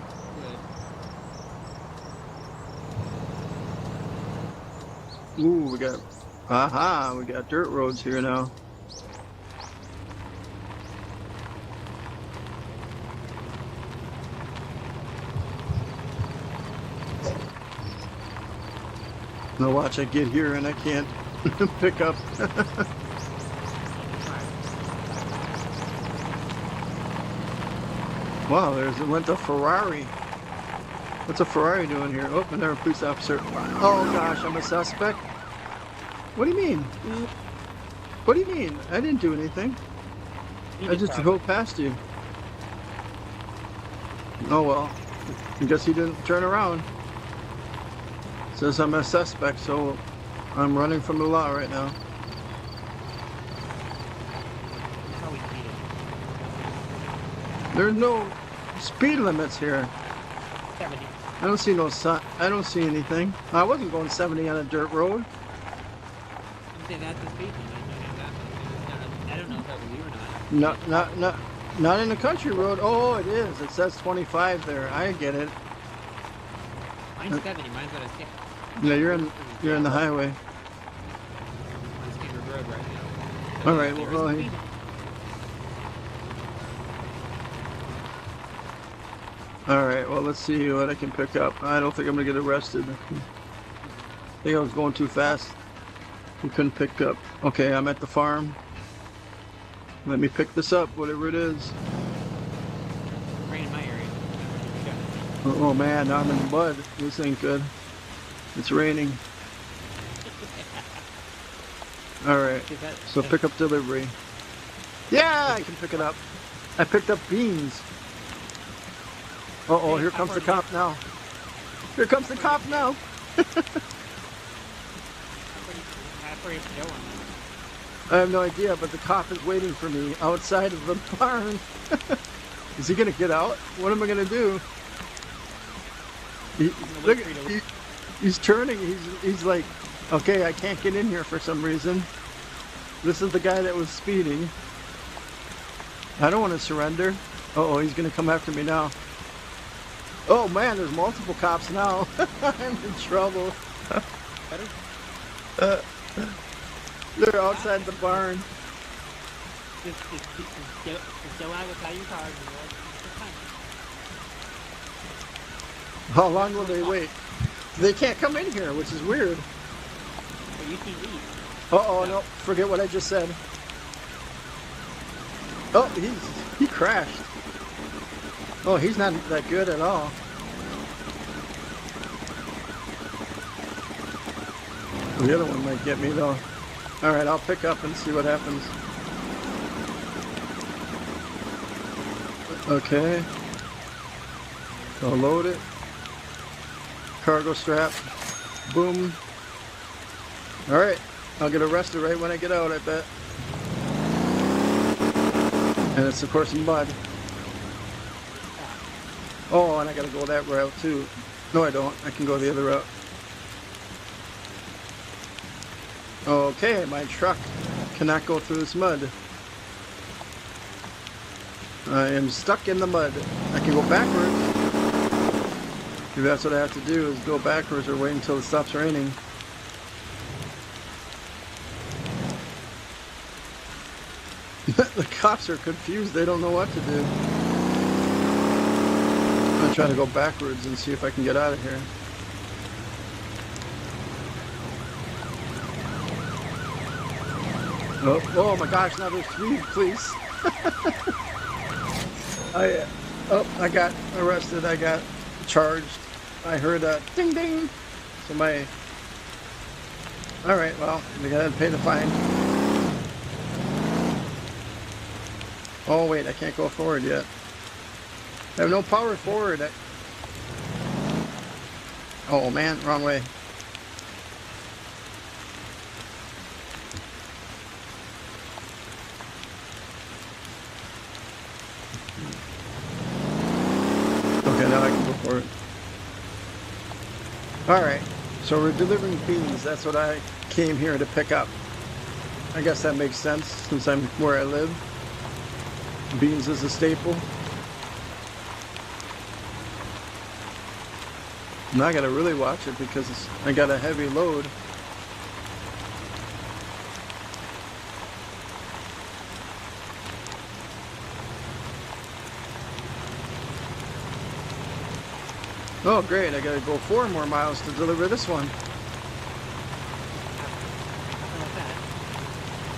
good. Ooh, we got dirt roads here now. Now watch, I get here and I can't pick up. Wow, it went a Ferrari. What's a Ferrari doing here? Oh, another police officer. Oh gosh, I'm a suspect. What do you mean? What do you mean? I didn't do anything. I just drove past you. Oh well. I guess he didn't turn around. Says I'm a suspect, so I'm running from the law right now. There's no speed limits here. 70. I don't see no sign. I don't see anything. I wasn't going 70 on a dirt road. Say that's the speed limit. I don't know if that was you or not. Not in the country road. Oh, it is. It says 25 there. I get it. Mine's 70. Mine's at a skip. Yeah, you're in the highway. On Standard Road right now. All right. There Well, is a speed all right. Well, let's see what I can pick up. I don't think I'm gonna get arrested. I think I was going too fast. We couldn't pick up. Okay, I'm at the farm. Let me pick this up, whatever it is. right in my area. Oh man, now I'm in the mud. This ain't good. It's raining. All right. So pick up delivery. Yeah, I can pick it up. I picked up beans. Uh-oh, here comes the cop now. Here comes the cop now. I have no idea, but the cop is waiting for me outside of the barn. Is he gonna get out? What am I gonna do? Look, he's turning. He's like, okay, I can't get in here for some reason. This is the guy that was speeding. I don't want to surrender. Uh-oh, he's gonna come after me now. Oh man, there's multiple cops now. I'm in trouble. They're outside the barn. Just go out without your car. How long will they wait? They can't come in here, which is weird. Uh-oh, no, forget what I just said. Oh, he crashed. Oh, he's not that good at all. The other one might get me though. All right, I'll pick up and see what happens. Okay. I'll load it. Cargo strap. Boom. All right. I'll get arrested right when I get out, I bet. And it's of course in mud. Oh, and I gotta go that route too. No, I don't. I can go the other route. Okay, my truck cannot go through this mud. I am stuck in the mud. I can go backwards. Maybe that's what I have to do, is go backwards or wait until it stops raining. The cops are confused. They don't know what to do. I'm gonna try to go backwards and see if I can get out of here. Oh my gosh, not this speed, please. I got arrested. I got charged. I heard a ding ding. So all right, well, they gotta pay the fine. Oh wait, I can't go forward yet. I have no power forward. Oh man, wrong way. Okay, now I can go for it. Alright, so we're delivering beans. That's what I came here to pick up. I guess that makes sense since I'm where I live. Beans is a staple. Now I gotta really watch it because I got a heavy load. Oh great, I gotta go 4 more miles to deliver this one.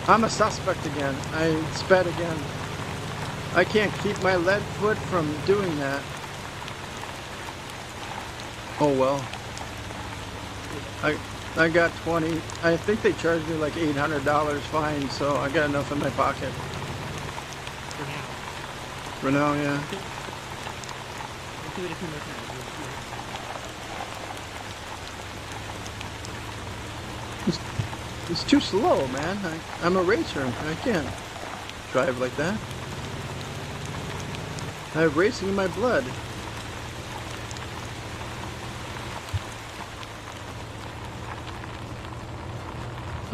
I'm a suspect again. I sped again. I can't keep my lead foot from doing that. Oh well. I got 20. I think they charged me like $800 fine, so I got enough in my pocket. For now, yeah. Let's do it a few more times. It's too slow, man. I'm a racer. I can't drive like that. I have racing in my blood.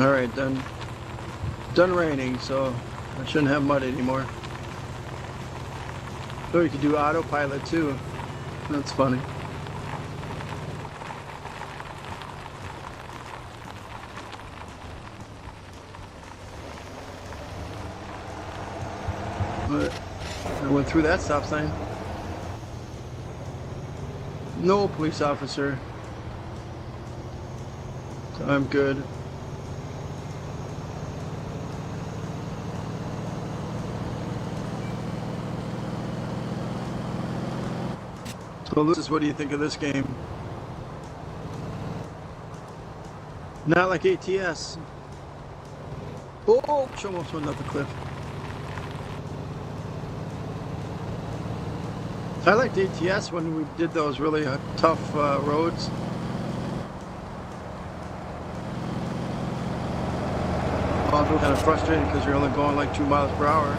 Alright, done raining, so I shouldn't have mud anymore. Oh, you could do autopilot too. That's funny. But I went through that stop sign. No police officer. So I'm good. So Lucas, what do you think of this game? Not like ATS. Oh, she almost went up the cliff. I liked ATS when we did those really tough roads. Also kind of frustrating because you're only going like 2 miles per hour.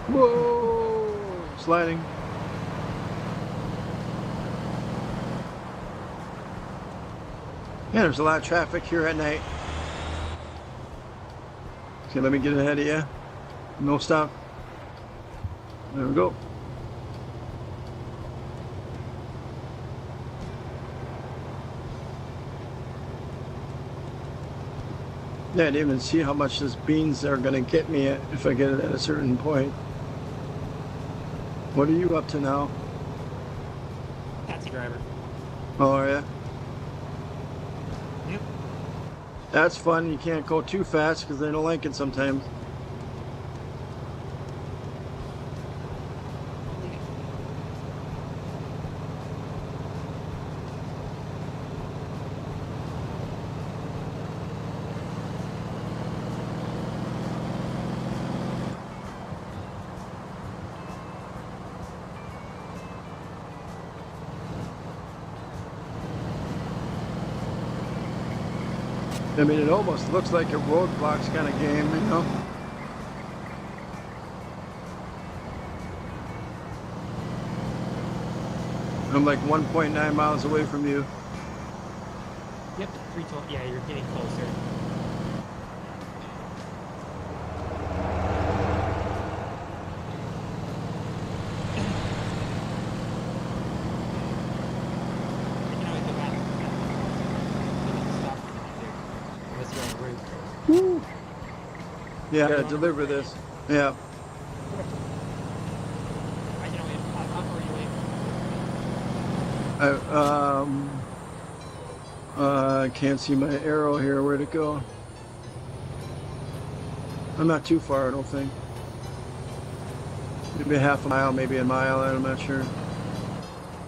Whoa! Sliding. Yeah, there's a lot of traffic here at night. Okay, let me get ahead of you. No stop. There we go. Yeah, I didn't even see how much this beans are going to get me if I get it at a certain point. What are you up to now? Taxi driver. Oh, yeah? Yep. That's fun. You can't go too fast because they don't like it sometimes. I mean, it almost looks like a roadblocks kind of game, you know? I'm like 1.9 miles away from you. Yep, 312. Yeah, you're getting closer. You can always go back. You can stop there. Unless you're on route. Woo. Yeah, You're on deliver route, this. Yeah. I can always pop up or you I can't see my arrow here. Where'd it go? I'm not too far, I don't think. Maybe half a mile, maybe a mile. I'm not sure.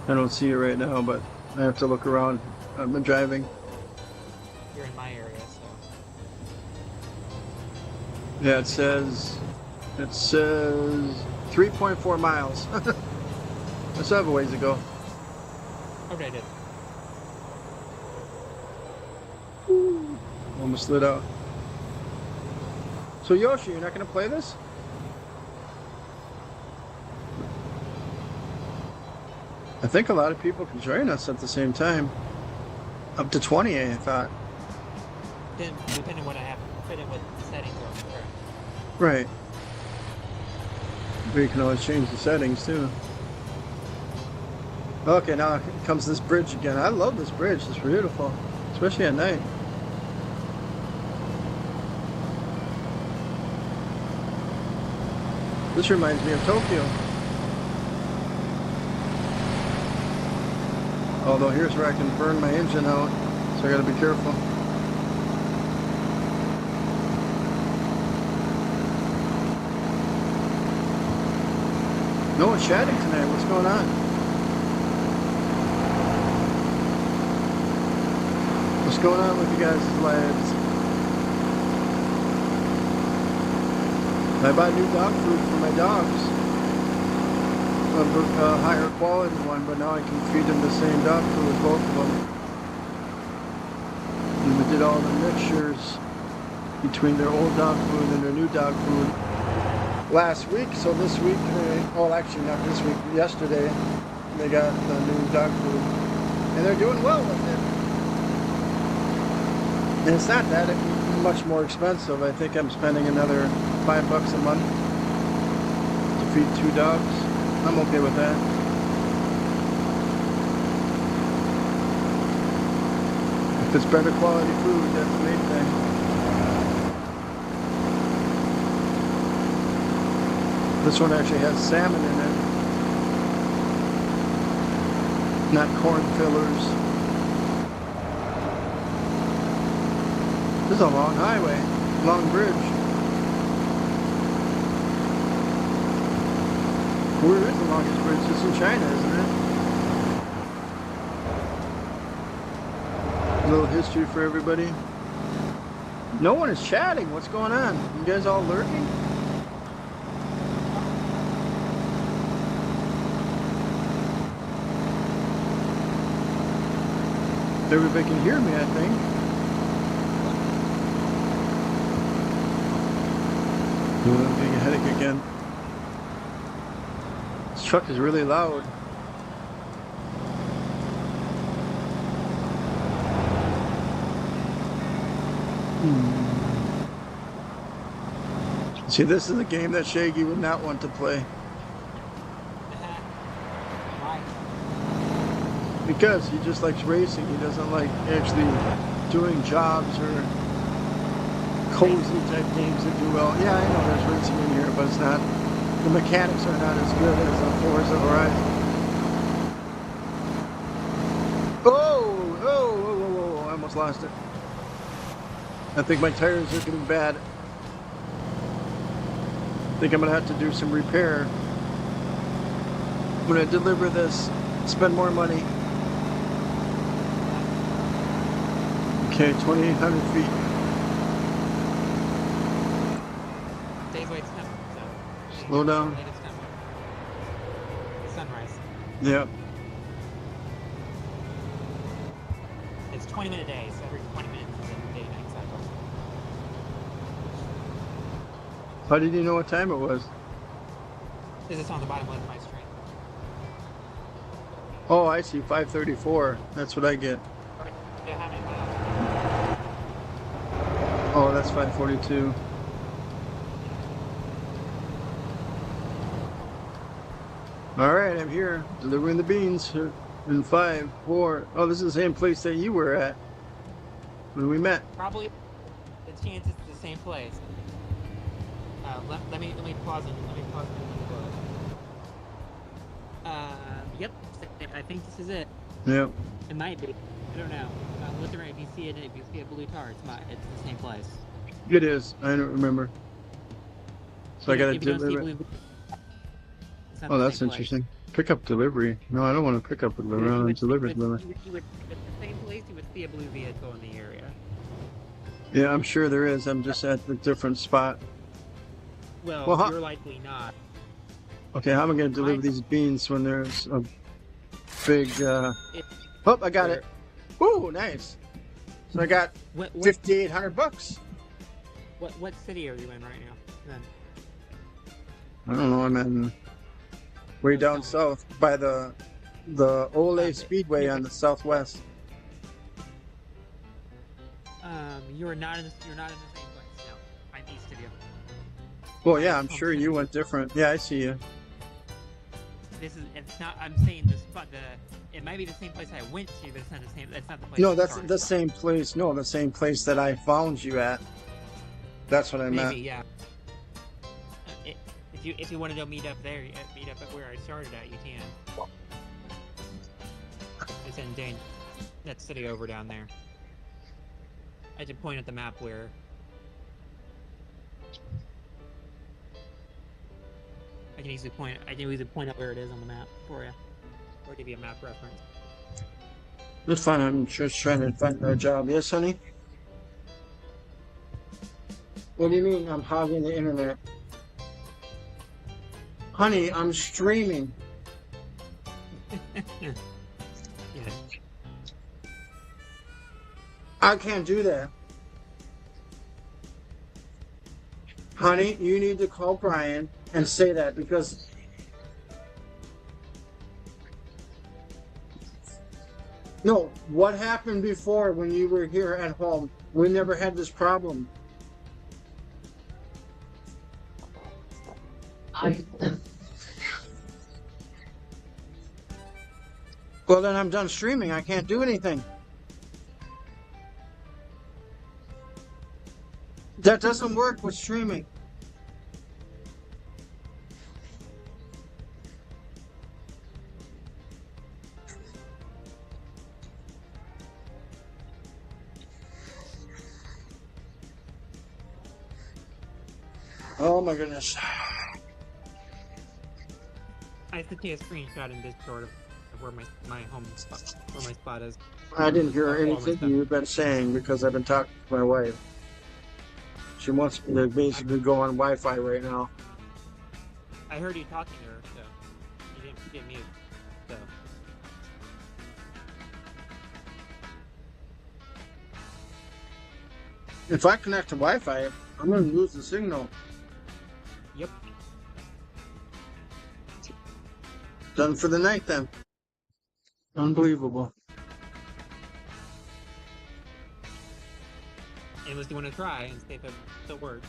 I don't see it right now, but I have to look around. I've been driving. you're in my area, so. Yeah, it says 3.4 miles. I still have a ways to go. Okay, good. Almost slid out. So Yoshi, you're not going to play this? I think a lot of people can join us at the same time. Up to 20, I thought. Depending what I have, depending what the settings are. Sure. Right. But you can always change the settings too. Okay, now comes this bridge again. I love this bridge. It's beautiful, especially at night. This reminds me of Tokyo. Although here's where I can burn my engine out, so I gotta be careful. No one's chatting tonight. What's going on? What's going on with you guys' lives? I bought new dog food for my dogs. A higher quality one, but now I can feed them the same dog food, both of them. And we did all the mixtures between their old dog food and their new dog food last week. So this week, well actually not this week, yesterday, they got the new dog food. And they're doing well with it. And it's not that much more expensive. I think I'm spending another $5 a month to feed 2 dogs. I'm okay with that. If it's better quality food, that's the main thing. This one actually has salmon in it, not corn fillers. This is a long highway, long bridge. Where is the longest bridge? It's in China, isn't it? A little history for everybody. No one is chatting. What's going on? You guys all lurking? Everybody can hear me, I think. I'm getting a headache again. This truck is really loud. See, this is a game that Shaggy would not want to play. Why? Because he just likes racing. He doesn't like actually doing jobs or cozy type games that do well. Yeah, I know there's racing in here, but it's not. The mechanics are not as good as on Forza Horizon. Oh, I almost lost it. I think my tires are getting bad. I think I'm gonna have to do some repair. I'm gonna deliver this, spend more money. Okay, 2,800 feet. Days away, it's coming, so. Slow down. It's coming. Sunrise. Yep. It's 20-minute days, so every 20 minutes is a day-night cycle. How did you know what time it was? This is on the bottom left of my screen. Oh, I see. 534. That's what I get. Yeah, how many miles? Oh, that's 542. All right, I'm here delivering the beans in 5, 4. Oh, this is the same place that you were at when we met. Probably the chance it's the same place. Let me pause and look. Yep. I think this is it. Yep. It might be. I don't know. Look around. If you see it, if you see a blue car, it's the same place. It is. I don't remember. So I got to If you don't see deliver. blue, it's not Oh, the that's same place. interesting. Pick up delivery. No, I don't want to pick up delivery. I want to deliver delivery. You would, at the same place, you would see a blue vehicle in the area. Yeah, I'm sure there is. I'm just at a different spot. Well, you're likely not. Okay, how am I going to deliver these beans when there's a big, Oh, I got it. Ooh, nice. So I got 5,800 bucks. What city are you in right now? Then? I don't know. I'm in way down south by the Ole Speedway on the southwest. You're not in the same place. No, I'm east of you. Well, yeah, I'm sure you went different. Yeah, I see you. It's not. I'm saying the spot. It might be the same place I went to, but it's not the same. That's not the place. No, that's the same place. No, the same place that I found you at. That's what I meant. Maybe, yeah. If you want to go meet up there, meet up at where I started at, you can. It's in Dane, that city over down there. I had to point at the map where. I can easily point out where it is on the map for you, or give you a map reference. That's fine. I'm just trying to find a job. Yes, honey. What do you mean? I'm hogging the internet, honey. I'm streaming. Yeah. I can't do that. Honey, you need to call Brian and say that because no, what happened before when you were here at home? We never had this problem. Well, then I'm done streaming. I can't do anything. That doesn't work with streaming. Oh my goodness. I sent you a screenshot in Discord of where my home spot, where my spot is. I didn't hear anything you've been saying because I've been talking to my wife. She wants me to basically go on Wi-Fi right now. I heard you talking to her, so you didn't get mute. So if I connect to Wi-Fi, I'm going to lose the signal. Yep. Done for the night then. Unbelievable. Unless you want to try and see if it still works.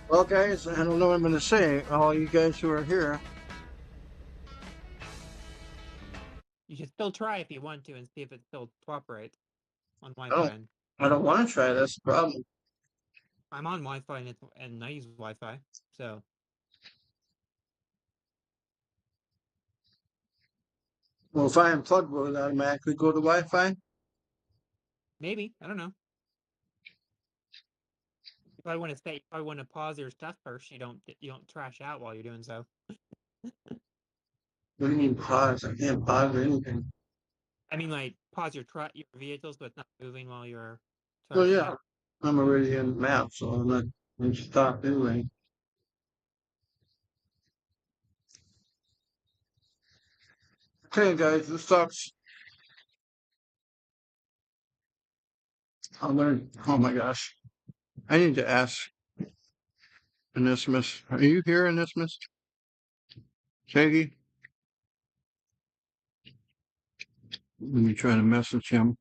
Well, guys, I don't know what I'm going to say. All you guys who are here. You should still try if you want to and see if it still cooperates on Wi-Fi. I don't want to try. That's the problem. I'm on Wi-Fi and I use Wi-Fi, so. Well, if I unplug, will it automatically go to Wi-Fi? Maybe, I don't know. If I want to pause your stuff first, you don't trash out while you're doing so. What do you mean pause? I can't pause anything. I mean, like pause your vehicle so it's not moving while you're. Well, yeah, I'm already in the map, so I'm not going to stop anyway. Okay, guys, this sucks. Oh my gosh. I need to ask Anismus. Are you here, Anismus? Shaggy. Let me try to message him.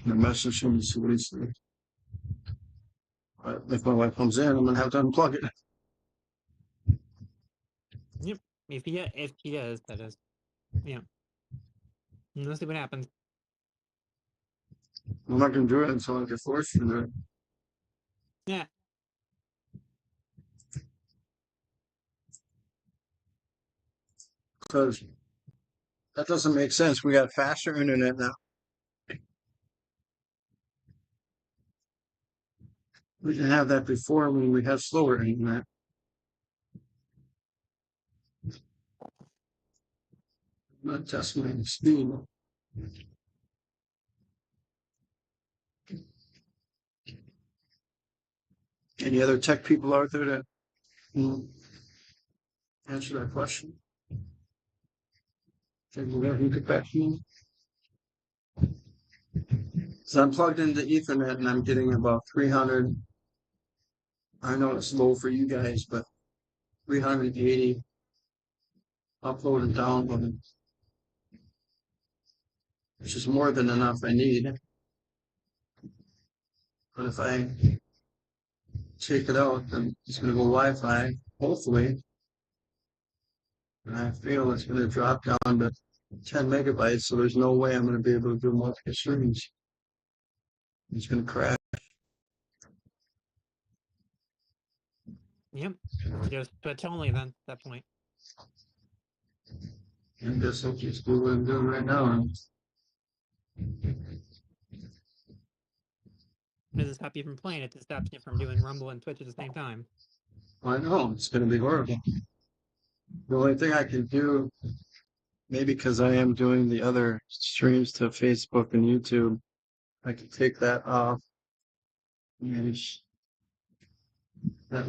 The message him and see what he says. If my wife comes in, I'm gonna have to unplug it. Yep. If he does, that is. Yeah. And let's see what happens. I'm not gonna do it until I get forced to do it. Yeah. Because that doesn't make sense. We got faster internet now. We didn't have that before when we had slower internet. I'm not testing my speed. Any other tech people out there that answer that question? Who get back to me? So I'm plugged into Ethernet and I'm getting about 300. I know it's low for you guys, but 380 upload and download, which is more than enough I need. But if I take it out, then it's going to go Wi-Fi, hopefully. And I feel it's going to drop down to 10 megabytes, so there's no way I'm going to be able to do multiple streams. It's going to crash. Yep. Just Twitch only then, at that point. I guess I'll just do what I'm doing right now. Does it stop you from playing it? It stops you from doing Rumble and Twitch at the same time. I know, it's going to be horrible. The only thing I can do, maybe because I am doing the other streams to Facebook and YouTube, I can take that off. Manage that